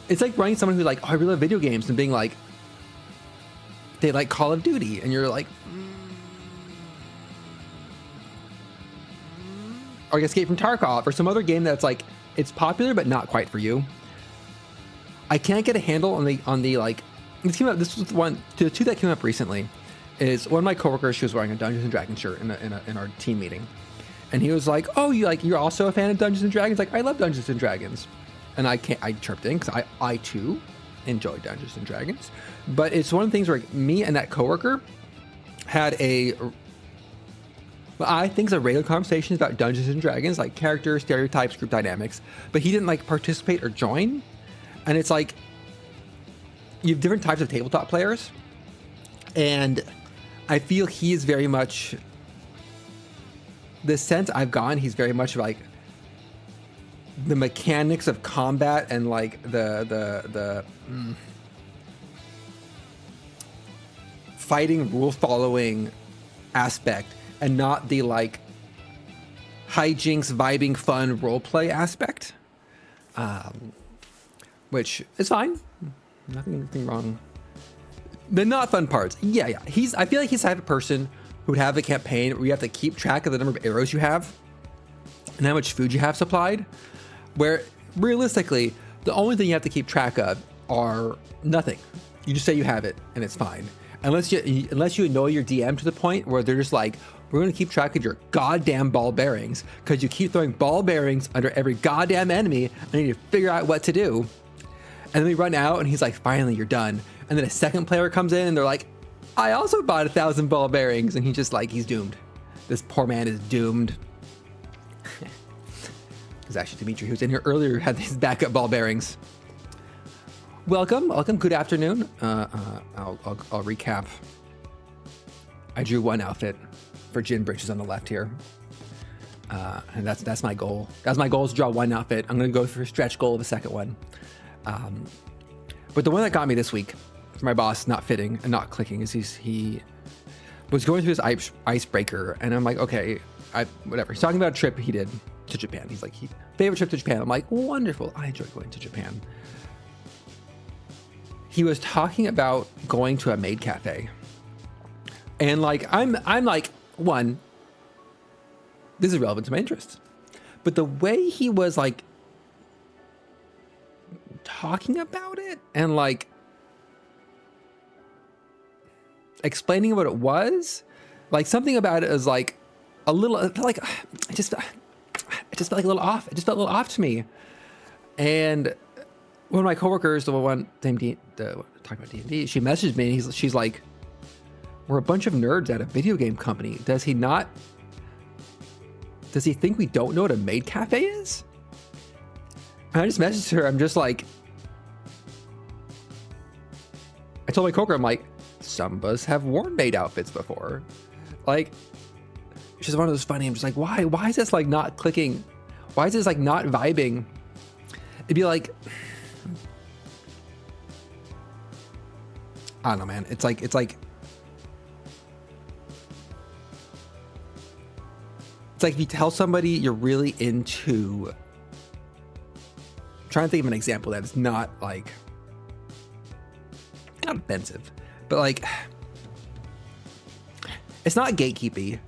running someone who's like, oh, I really love video games, and being like, they like Call of Duty, and you're like, or Escape from Tarkov, or some other game that's like, it's popular but not quite for you. I can't get a handle on the like, this was the two that came up recently. Is one of my coworkers, she was wearing a Dungeons and Dragons shirt in our team meeting, and he was like, "Oh, you're also a fan of Dungeons and Dragons?" Like, I love Dungeons and Dragons, and I chirped in because I too enjoy Dungeons and Dragons, but it's one of the things where me and that coworker had I think it's a regular conversation about Dungeons and Dragons, like characters, stereotypes, group dynamics, but he didn't like participate or join, and it's like you have different types of tabletop players, and I feel he is very much, the sense I've gone, he's very much like the mechanics of combat and like the fighting, rule following aspect, and not the like hijinks, vibing, fun role play aspect, which is fine. Nothing wrong. The not fun parts. Yeah. I feel like he's the type of person who would have a campaign where you have to keep track of the number of arrows you have and how much food you have supplied, where realistically, the only thing you have to keep track of are nothing. You just say you have it and it's fine. Unless you annoy your DM to the point where they're just like, we're going to keep track of your goddamn ball bearings because you keep throwing ball bearings under every goddamn enemy. I need to figure out what to do. And then we run out and he's like, finally, you're done. And then a second player comes in and they're like, I also bought 1,000 ball bearings. And he's just like, he's doomed. This poor man is doomed. Because actually Dimitri, who was in here earlier, had these backup ball bearings. Welcome. Good afternoon. I'll recap. I drew one outfit for Gin Bridges on the left here. And that's my goal. That's my goal, is to draw one outfit. I'm going to go for a stretch goal of a second one. But the one that got me this week, for my boss not fitting and not clicking, is he was going through his icebreaker, and I'm like, okay, whatever. He's talking about a trip he did to Japan. He's like, favorite trip to Japan. I'm like, wonderful. I enjoy going to Japan. He was talking about going to a maid cafe, and like, I'm like, one, this is relevant to my interests, but the way he was like talking about it and like explaining what it was, like something about it is like a little, like it just felt like a little off. It just felt a little off to me. And one of my coworkers, the one talking about D&D, she messaged me and she's like, we're a bunch of nerds at a video game company. Does he think we don't know what a maid cafe is? And I just messaged her. I'm just like, I told my coworker, I'm like, some of us have worn maid outfits before. Like, she's one of those funny. I'm just like, why is this like not clicking? Why is this like not vibing? It'd be like, I don't know, man. It's like if you tell somebody you're really into, I'm trying to think of an example that is not like, not offensive, but like, it's not gatekeepy,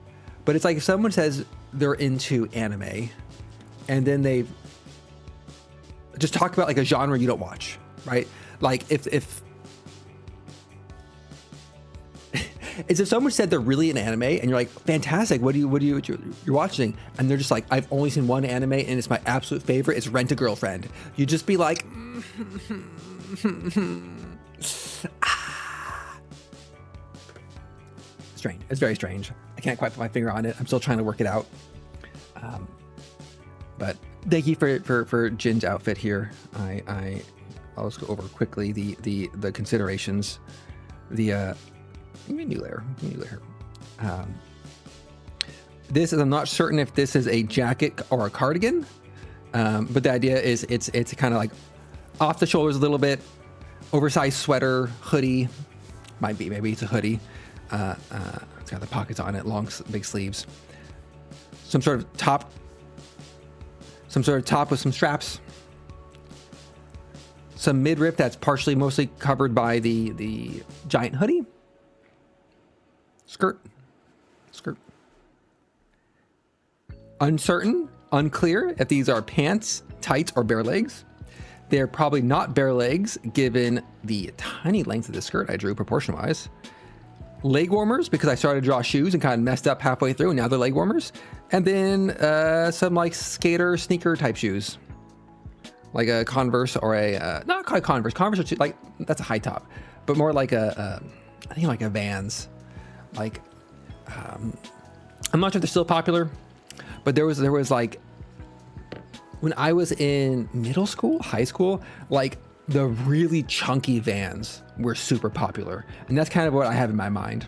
but it's like if someone says they're into anime and then they just talk about like a genre you don't watch, right? Like if it's if someone said they're really into anime and you're like, fantastic, what you're watching, and they're just like, I've only seen one anime and it's my absolute favorite, it's Rent a Girlfriend. You just be like, strange. It's very strange. I can't quite put my finger on it. I'm still trying to work it out. But thank you for Jin's outfit here. I'll just go over quickly the considerations. Give me a new layer. This is, I'm not certain if this is a jacket or a cardigan, but the idea is it's kind of like off the shoulders a little bit, oversized sweater, hoodie, maybe it's a hoodie. It's got the pockets on it, long, big sleeves. Some sort of top with some straps. Some midriff that's mostly covered by the giant hoodie. Skirt. Uncertain, unclear if these are pants, tights, or bare legs. They're probably not bare legs given the tiny length of the skirt I drew proportion-wise. Leg warmers, because I started to draw shoes and kind of messed up halfway through, and now they're leg warmers. And then some like skater, sneaker type shoes. Like a Converse or a, not quite Converse. Converse are too, like, that's a high top. But more like I think like a Vans. Like, I'm not sure if they're still popular. But there was like, when I was in middle school, high school, like the really chunky Vans were super popular. And that's kind of what I have in my mind.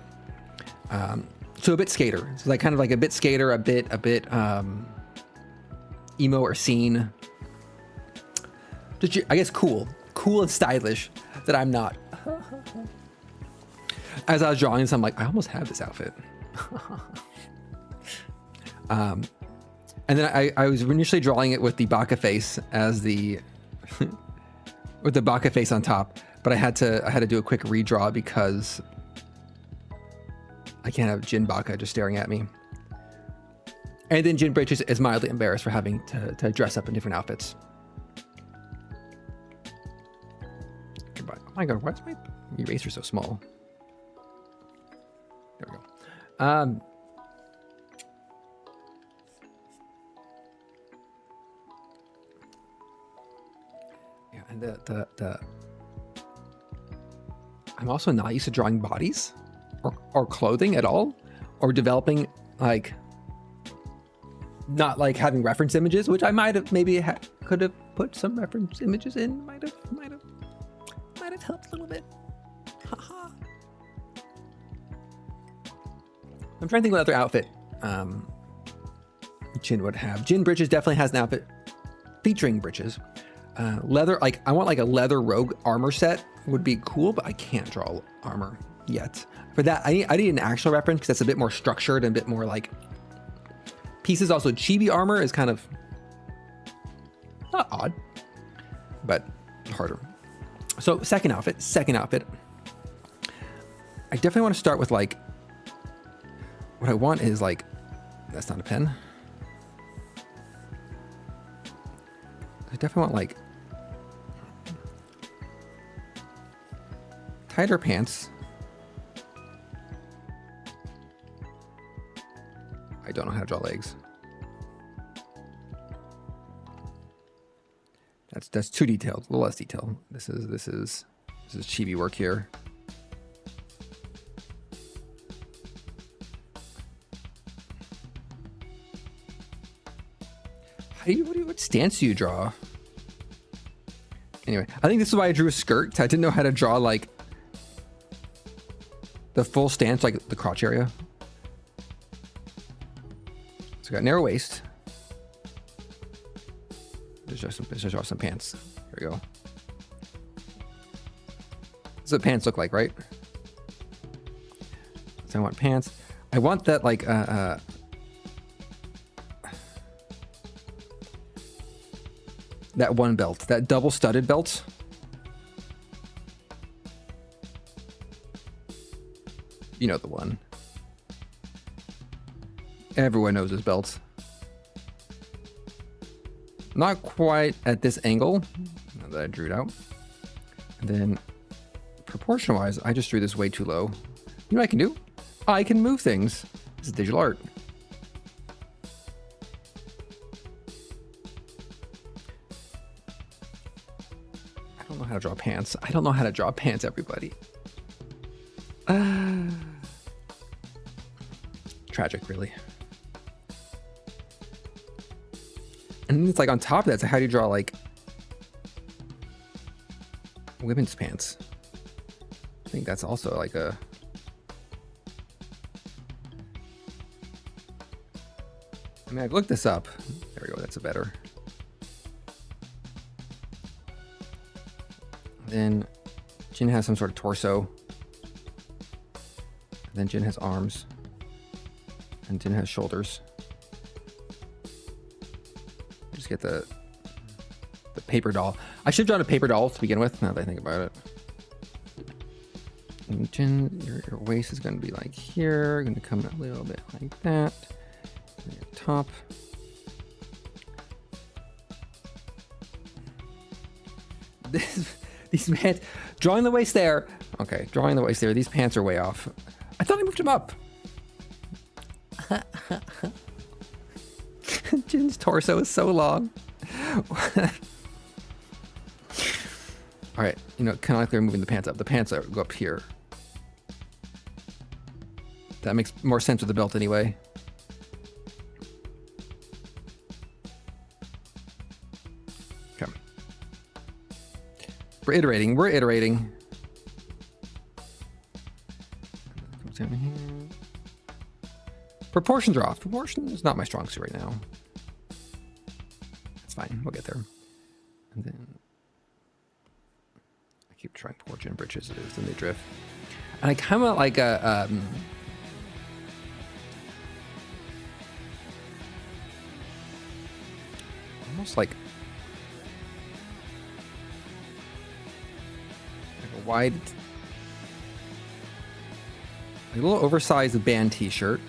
So a bit skater. So like kind of like a bit skater, a bit emo or scene. Just, I guess cool and stylish that I'm not. As I was drawing this, I'm like, I almost have this outfit. And then I was initially drawing it with the baka face as the with the baka face on top, but I had to do a quick redraw because I can't have Jin Baka just staring at me. And then Jin Bridges is mildly embarrassed for having to dress up in different outfits. Goodbye. Oh my god, why is my eraser so small? There we go. And I'm also not used to drawing bodies or clothing at all, or developing like, not like having reference images, which I might have maybe could have put some reference images in, might have helped a little bit. Haha. I'm trying to think what other outfit Jin would have. Jin Bridges definitely has an outfit featuring breeches. Leather, like I want like a leather rogue armor set would be cool, but I can't draw armor yet. For that, I need an actual reference because that's a bit more structured and a bit more like pieces. Also, chibi armor is kind of not odd, but harder. So second outfit. I definitely want to start with like, what I want is like, that's not a pen. I definitely want like tighter pants. I don't know how to draw legs. That's too detailed. A little less detail. This is chibi work here. What stance do you draw? Anyway, I think this is why I drew a skirt. I didn't know how to draw like the full stance, like the crotch area. So I got narrow waist. Just draw some pants. There we go. That's what pants look like, right? So I want pants. I want that like that one belt, that double studded belt. You know the one. Everyone knows this belt. Not quite at this angle that I drew it out. And then proportion-wise, I just drew this way too low. You know what I can do? I can move things. This is digital art. I don't know how to draw pants. I don't know how to draw pants, everybody. Tragic, really. And it's like on top of that, so how do you draw like women's pants? I think that's also like a... I mean, I've looked this up. There we go, that's a better. Then Jin has some sort of torso. Then Jin has arms. and didn't have shoulders. Just get the paper doll. I should have drawn a paper doll to begin with, now that I think about it. And Jin, your waist is going to be like here. Going to come a little bit like that. And your top. These pants, drawing the waist there. Okay, drawing the waist there. These pants are way off. I thought I moved them up. Jin's torso is so long. All right, you know, kind of like they're moving the pants up. The pants go up here. That makes more sense with the belt anyway. Okay. We're iterating. Comes down here. Proportions are off. Proportion is not my strong suit right now. That's fine. We'll get there. And then I keep trying poor Jin britches. Then they drift. And I kind of like a almost like a wide, a little oversized band t-shirt.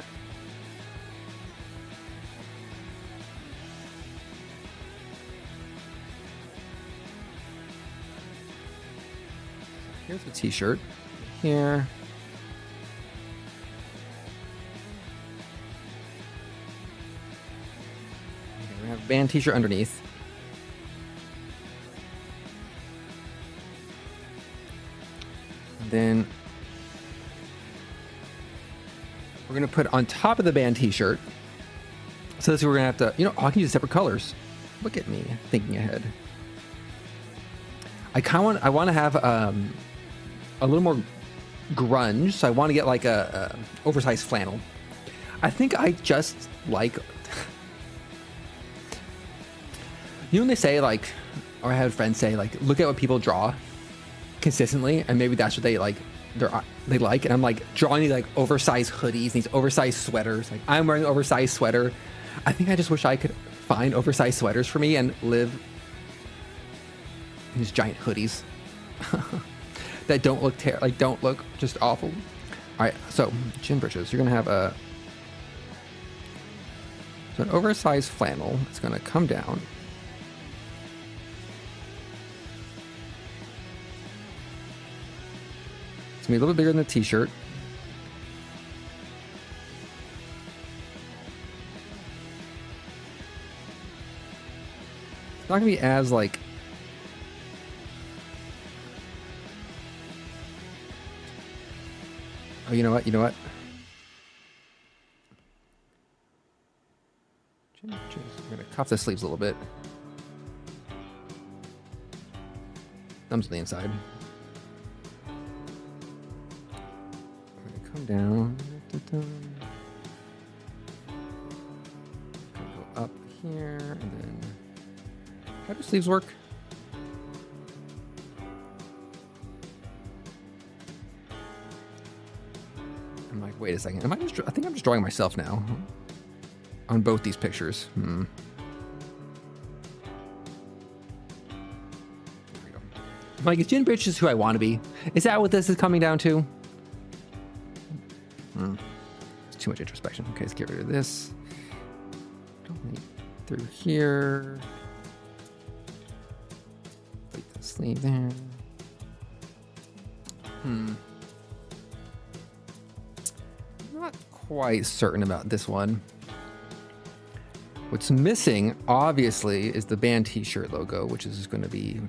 Here's the t-shirt here. Okay, we have a band t-shirt underneath. And then we're going to put on top of the band t-shirt. So this we're going to have to, you know, I can use separate colors. Look at me thinking ahead. I want to have a little more grunge, so I want to get like a oversized flannel. I think I just like, you know when they say like, or I had friends say like, look at what people draw consistently, and maybe that's what they like, they like, and I'm like drawing these like oversized hoodies, these oversized sweaters. Like I'm wearing an oversized sweater. I think I just wish I could find oversized sweaters for me and live in these giant hoodies. That don't look don't look just awful. All right, so Jin britches. You're gonna have an oversized flannel. It's gonna come down. It's gonna be a little bit bigger than the t-shirt. It's not gonna be as like. Oh, you know what? We're gonna cuff the sleeves a little bit. Thumbs on the inside. We're gonna come down. Go up here, and then how do sleeves work? I'm like, wait a second. I think I'm just drawing myself now on both these pictures. There we go. I'm like, is Jin britches who I want to be? Is that what this is coming down to? It's too much introspection. Okay, let's get rid of this. Don't need through here. Put the sleeve there. Not quite certain about this one. What's missing, obviously, is the band t-shirt logo, which is going to be.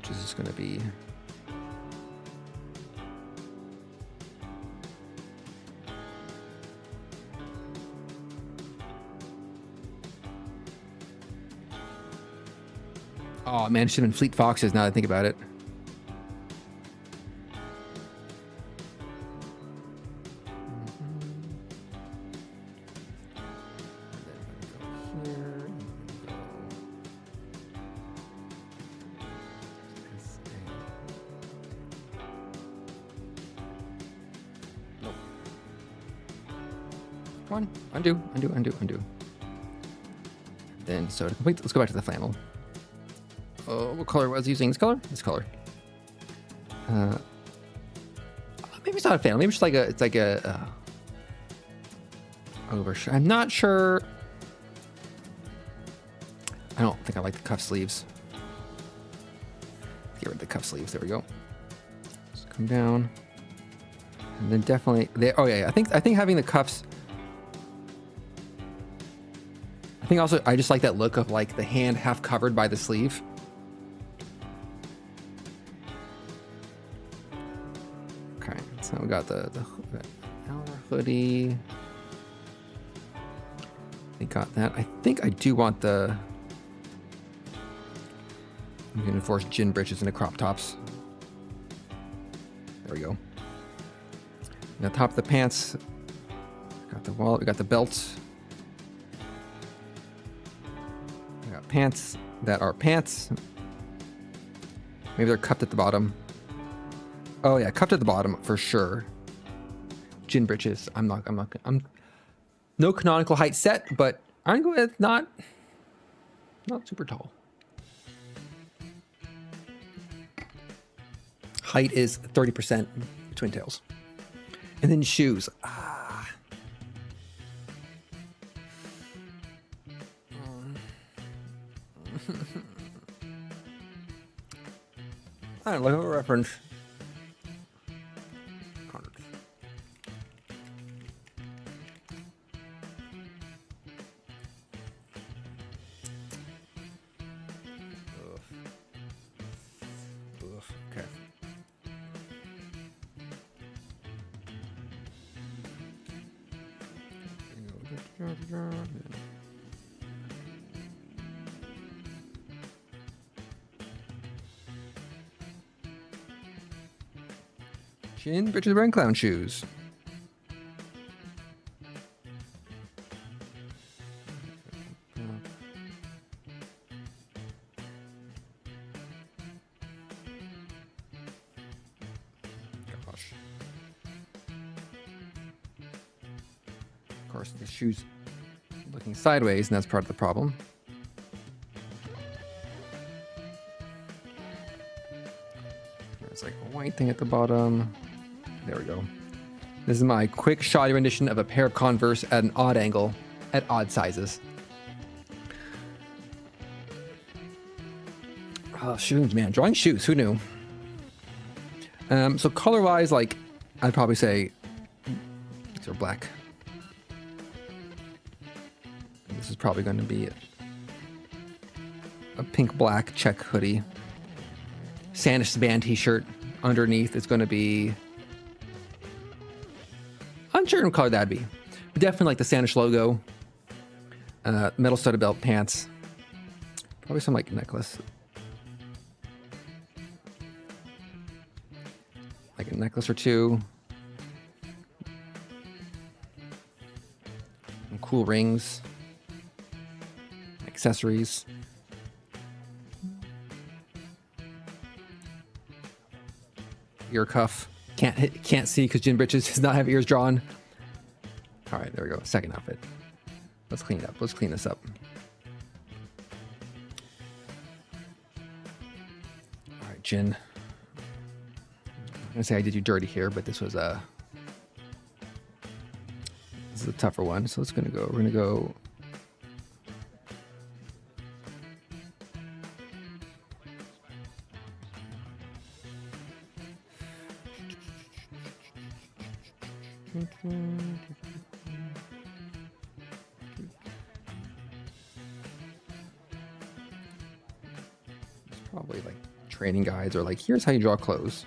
Oh man, it should have been Fleet Foxes now that I think about it. Come on, undo, undo, undo, undo. Then, so to complete, let's go back to the flannel. Oh, what color was I using? This color? This color. Maybe it's not a flannel. Maybe it's like a overshirt. I'm not sure. I don't think I like the cuff sleeves. Get rid of the cuff sleeves. There we go. Just come down, and then definitely. Oh yeah, I think having the cuffs. I think also I just like that look of like the hand half covered by the sleeve. Okay, so we got the outer hoodie. We got that. I think I do want the. I'm going to force gin breeches into crop tops. There we go. Now top of the pants. Got the wallet. We got the belt. We got pants that are pants. Maybe they're cupped at the bottom. Oh yeah, cupped at the bottom for sure. Gin breeches. I'm no canonical height set, but I'm going with not super tall. Height is 30% twin tails. And then shoes. I don't know, a reference. Okay. Gin breeches wearing clown shoes. Gosh. Of course, the shoes looking sideways, and that's part of the problem. There's like a white thing at the bottom. There we go. This is my quick shoddy rendition of a pair of Converse at an odd angle, at odd sizes. Oh, shoes, man. Drawing shoes, who knew? So color-wise, like, I'd probably say these are black. This is probably going to be a pink-black check hoodie. Sanish band t-shirt. Underneath it's going to be... Unsure what color that'd be. But definitely like the Sanish logo. Metal studded belt pants. Probably some like necklace. Like a necklace or two. Some cool rings. Accessories. Ear cuff. Can't see because Gin Britches does not have ears drawn. All right, there we go. Second outfit. Let's clean it up. Let's clean this up. All right, Gin. I'm gonna say I did you dirty here, but this is a tougher one. So we're gonna go. It's probably like training guides or like, here's how you draw clothes.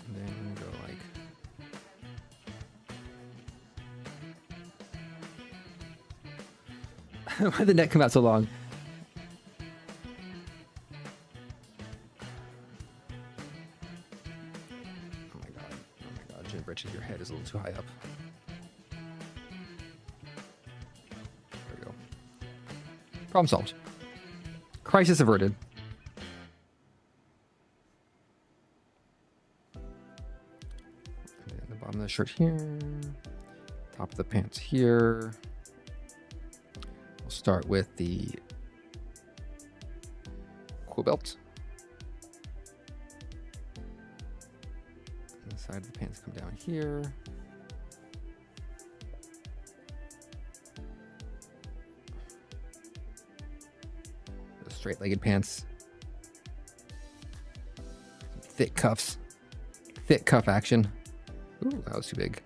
And then I'm gonna go like, why did the neck come out so long? Oh my god, Gin Britches, your head is a little too high up. There we go. Problem solved. Crisis averted. And then the bottom of the shirt here. Top of the pants here. We'll start with the quill belt. And the side of the pants come down here. The straight-legged pants. Thick cuffs. Thick cuff action. Ooh, that was too big.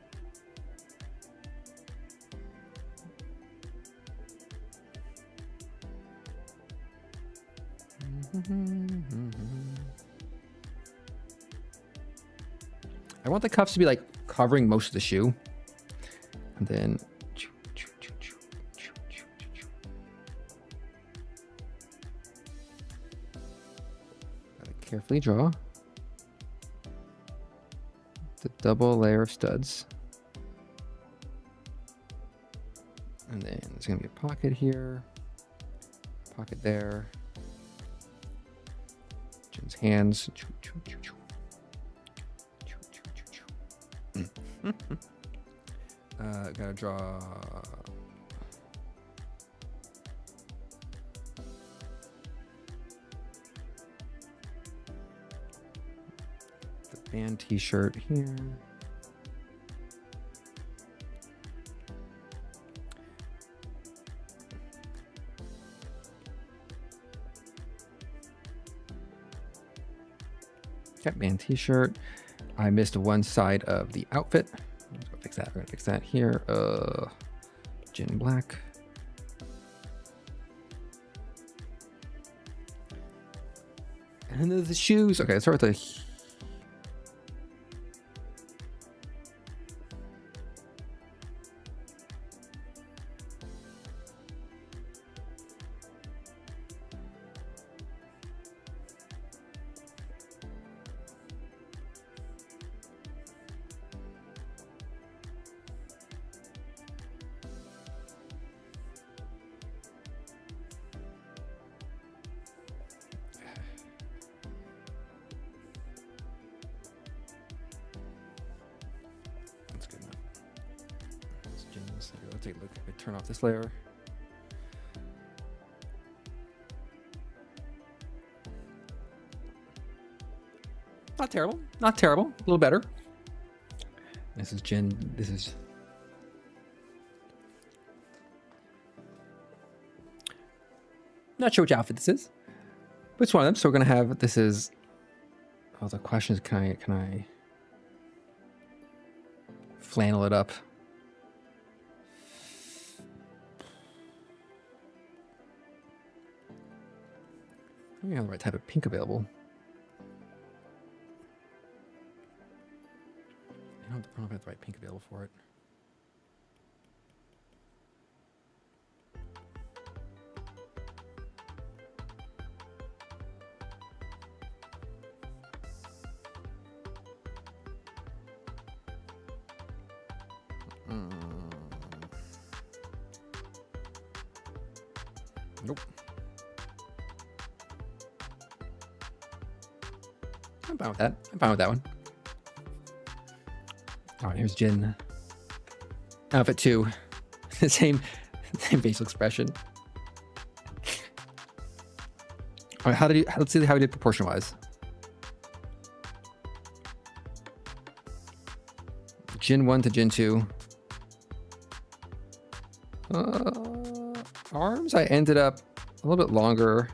I want the cuffs to be like covering most of the shoe. And then gotta carefully draw the double layer of studs. And then there's gonna be a pocket here, pocket there. Jin's hands. Gotta draw the band t-shirt here. Got band t-shirt. I missed one side of the outfit. Let's go fix that. We're gonna fix that here. Gin black. And then the shoes. Okay, let's start with the. Let's take a look. I turn off this layer. Not terrible. Not terrible. A little better. This is Jen. This is. Not sure which outfit this is, but it's one of them. So we're gonna have. This is. Oh, the question is, can I flannel it up? We have the right type of pink available. I don't know if I have the right pink available for it. Nope. I'm fine with that. I'm fine with that one. All right, here's Jin. Outfit 2. same facial expression. All right, let's see how we did proportion-wise. Jin 1 to Jin 2. Arms, I ended up a little bit longer.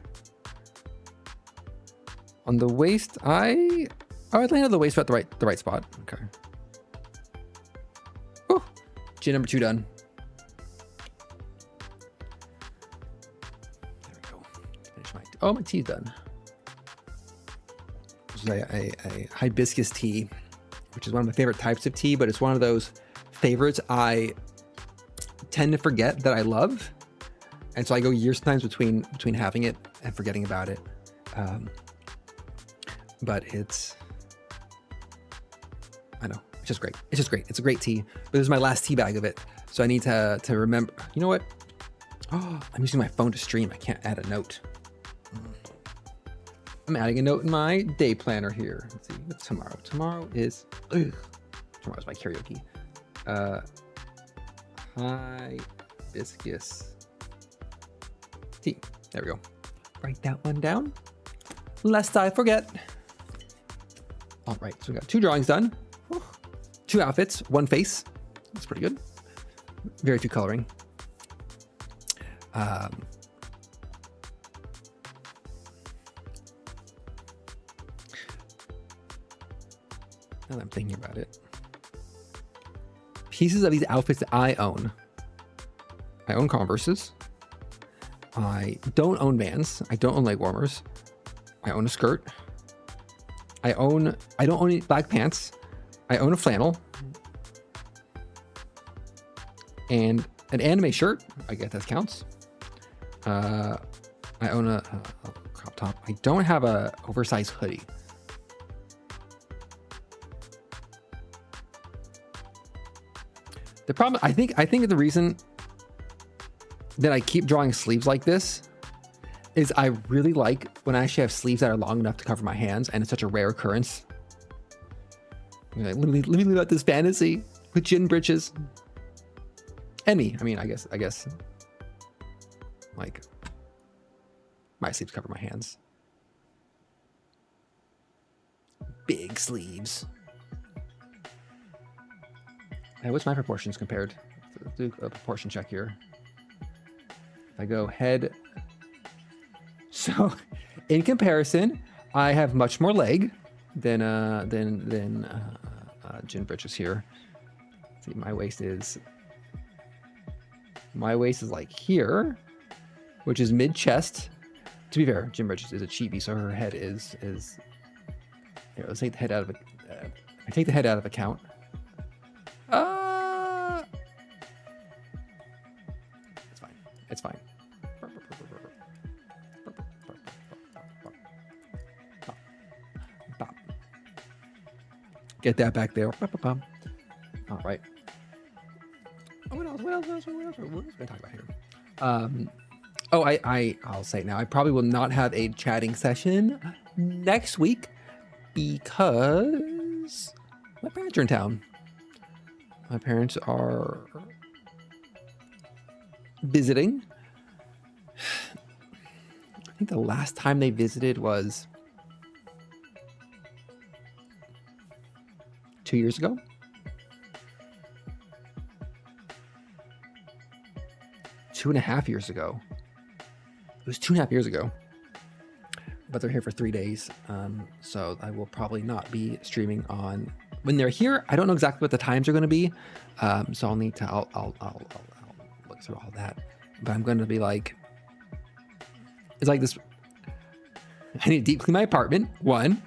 On the waist, I landed the waist at the right spot. Okay. Oh, Jin number 2 done. There we go. Finish my tea's done. This is a hibiscus tea, which is one of my favorite types of tea, but it's one of those favorites I tend to forget that I love, and so I go years sometimes between having it and forgetting about it. But I know, it's just great. It's just great. It's a great tea. But this is my last tea bag of it. So I need to remember, you know what? Oh, I'm using my phone to stream. I can't add a note. I'm adding a note in my day planner here. Let's see, what's tomorrow? Tomorrow's my karaoke. Hibiscus tea. There we go. Write that one down, lest I forget. All right, so we got 2 drawings done, 2 outfits, 1 face. That's pretty good. Very few coloring. Now that I'm thinking about it, pieces of these outfits that I own Converses. I don't own Vans. I don't own leg warmers. I own a skirt. I don't own any black pants. I own a flannel and an anime shirt. I guess that counts. I own a crop top. I don't have a oversized hoodie. The problem, I think the reason that I keep drawing sleeves like this is I really like when I actually have sleeves that are long enough to cover my hands, and it's such a rare occurrence. Like, let me live out this fantasy with gin britches. And me. I mean, I guess like my sleeves cover my hands. Big sleeves. Hey, what's my proportions compared? Let's do a proportion check here. If I go head. So in comparison, I have much more leg than gin britches here. Let's see, my waist is like here, which is mid chest. To be fair, gin britches is a chibi, so her head is here. Let's take the head out of it. I take the head out of account. It's fine. Get that back there. All right. What else? What are we going to talk about here? I'll say it now. I probably will not have a chatting session next week because my parents are in town. My parents are visiting. I think the last time they visited was 2 years ago. 2.5 years ago. It was 2.5 years ago. But they're here for 3 days. So I will probably not be streaming on when they're here. I don't know exactly what the times are going to be. So I'll need to, I'll look through all that. But I'm going to be like, it's like this. I need to deep clean my apartment. 1.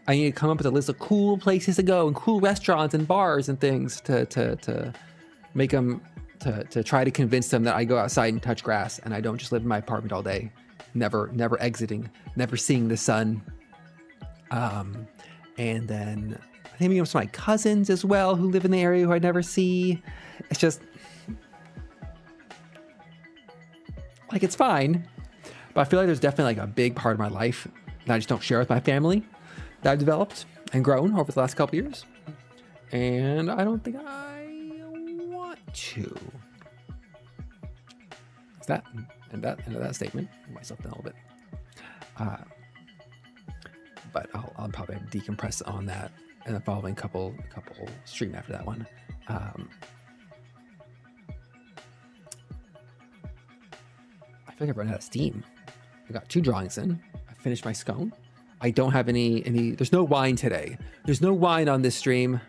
I need to come up with a list of cool places to go and cool restaurants and bars and things to make them, to try to convince them that I go outside and touch grass and I don't just live in my apartment all day, never exiting, never seeing the sun. And then I think maybe some of my cousins as well who live in the area who I never see. It's just like, it's fine. But I feel like there's definitely like a big part of my life that I just don't share with my family that I've developed and grown over the last couple years. And I don't think I want to. It's that, and that end of that statement, myself down a little bit. But I'll probably decompress on that in the following couple stream after that one. I feel like I've run out of steam. I got 2 drawings in. I finished my scone. I don't have any, there's no wine today. There's no wine on this stream.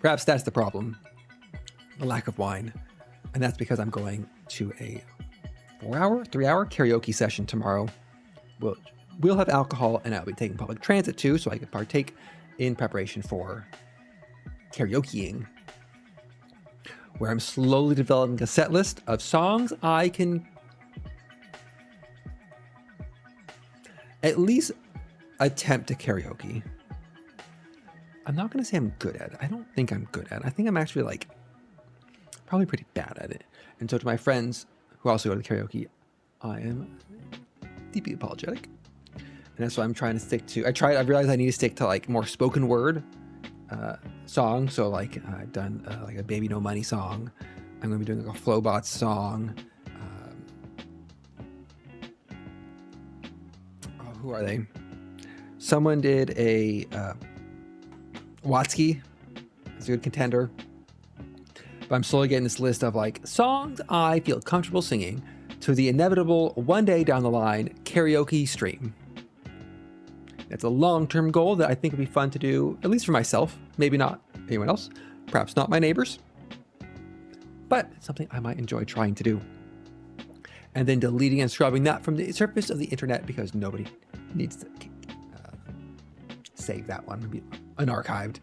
Perhaps that's the problem. The lack of wine. And that's because I'm going to a 3-hour karaoke session tomorrow. We'll have alcohol and I'll be taking public transit too, so I can partake in preparation for karaokeing, where I'm slowly developing a set list of songs I can at least attempt to karaoke. I'm not going to say I'm good at it. I don't think I'm good at it. I think I'm actually like probably pretty bad at it. And so to my friends who also go to karaoke, I am deeply apologetic. And that's why I'm trying to stick to. I realized I need to stick to like more spoken word songs. So like I've done like a Baby No Money song. I'm going to be doing like a Flowbots song. Who are they? Someone did a Watsky. It's a good contender. But I'm slowly getting this list of like songs I feel comfortable singing to the inevitable one day down the line karaoke stream. It's a long-term goal that I think would be fun to do, at least for myself, maybe not anyone else, perhaps not my neighbors, but it's something I might enjoy trying to do. And then deleting and scrubbing that from the surface of the internet because nobody needs to save that one, be unarchived.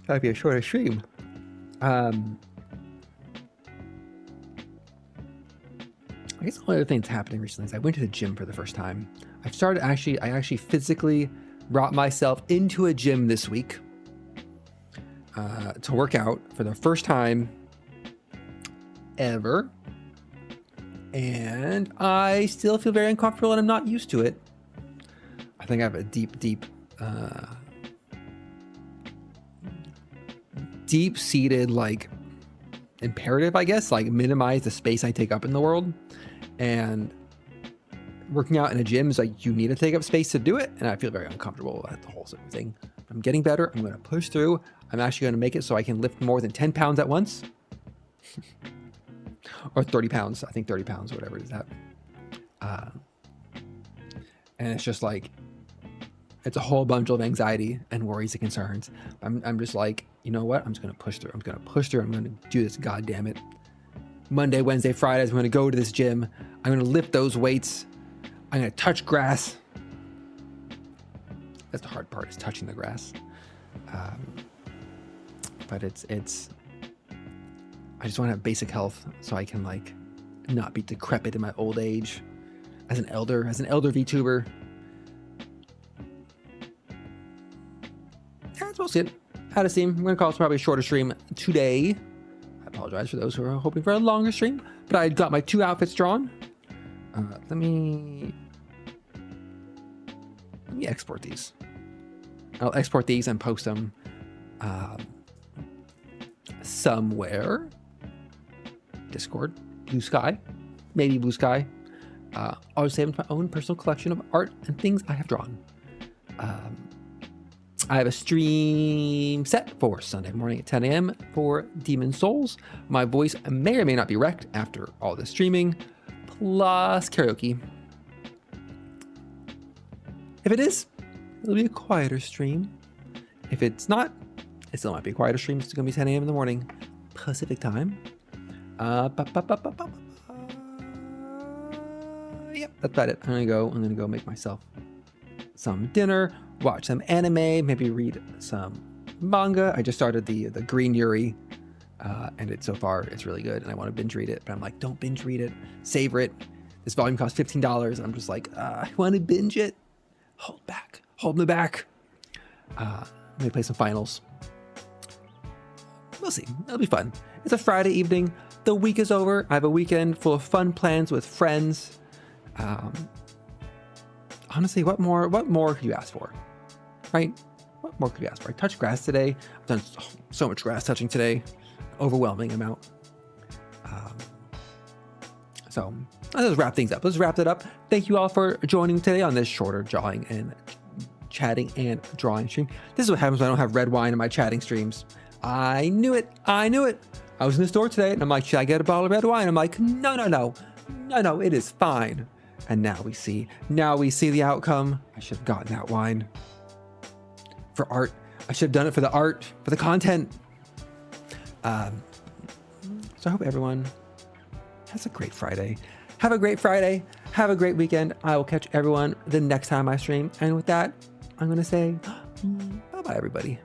That'd be a shorter stream. I guess the only other thing that's happening recently is I went to the gym for the first time. I actually physically brought myself into a gym this week to work out for the first time ever. And I still feel very uncomfortable and I'm not used to it. I think I have a deep-seated like imperative, I guess, like minimize the space I take up in the world. And working out in a gym is like you need to take up space to do it, and I feel very uncomfortable at the whole thing. I'm getting better. I'm going to push through. I'm actually going to make it so I can lift more than 10 pounds at once. Or 30 pounds. I think 30 pounds, whatever it is that. And it's just like, it's a whole bunch of anxiety and worries and concerns. I'm just like, you know what? I'm just going to push through. I'm going to push through. I'm going to do this. God damn it. Monday, Wednesday, Fridays, I'm going to go to this gym. I'm going to lift those weights. I'm going to touch grass. That's the hard part, is touching the grass. But it's I just want to have basic health so I can like not be decrepit in my old age as an elder VTuber. That's mostly it. How to stream. I'm going to call this probably a shorter stream today. I apologize for those who are hoping for a longer stream, but I got my 2 outfits drawn. Let me export these. I'll export these and post them somewhere. Discord, Blue Sky, maybe Blue Sky. I'll just save my own personal collection of art and things I have drawn. I have a stream set for Sunday morning at 10 a.m. for Demon Souls. My voice may or may not be wrecked after all this streaming, plus karaoke. If it is, it'll be a quieter stream. If it's not, it still might be a quieter stream. It's going to be 10 a.m. in the morning, Pacific time. Yep, that's about it. I'm gonna go make myself some dinner, watch some anime, maybe read some manga. I just started the Green Yuri, and so far it's really good, and I want to binge read it. But I'm like, don't binge read it, savor it. This volume costs $15, and I'm just like, I want to binge it. Hold me back. Let me play some finals. We'll see. It'll be fun. It's a Friday evening. The week is over. I have a weekend full of fun plans with friends. Honestly, what more could you ask for? Right? What more could you ask for? I touched grass today. I've done so much grass touching today. Overwhelming amount. So let's wrap things up. Let's wrap it up. Thank you all for joining today on this shorter drawing and chatting and drawing stream. This is what happens when I don't have red wine in my chatting streams. I knew it. I was in the store today and I'm like, should I get a bottle of red wine? I'm like, no, it is fine. And now we see the outcome. I should have gotten that wine for art. I should have done it for the art, for the content. So I hope everyone has a great Friday. Have a great Friday. Have a great weekend. I will catch everyone the next time I stream. And with that, I'm going to say bye-bye, everybody.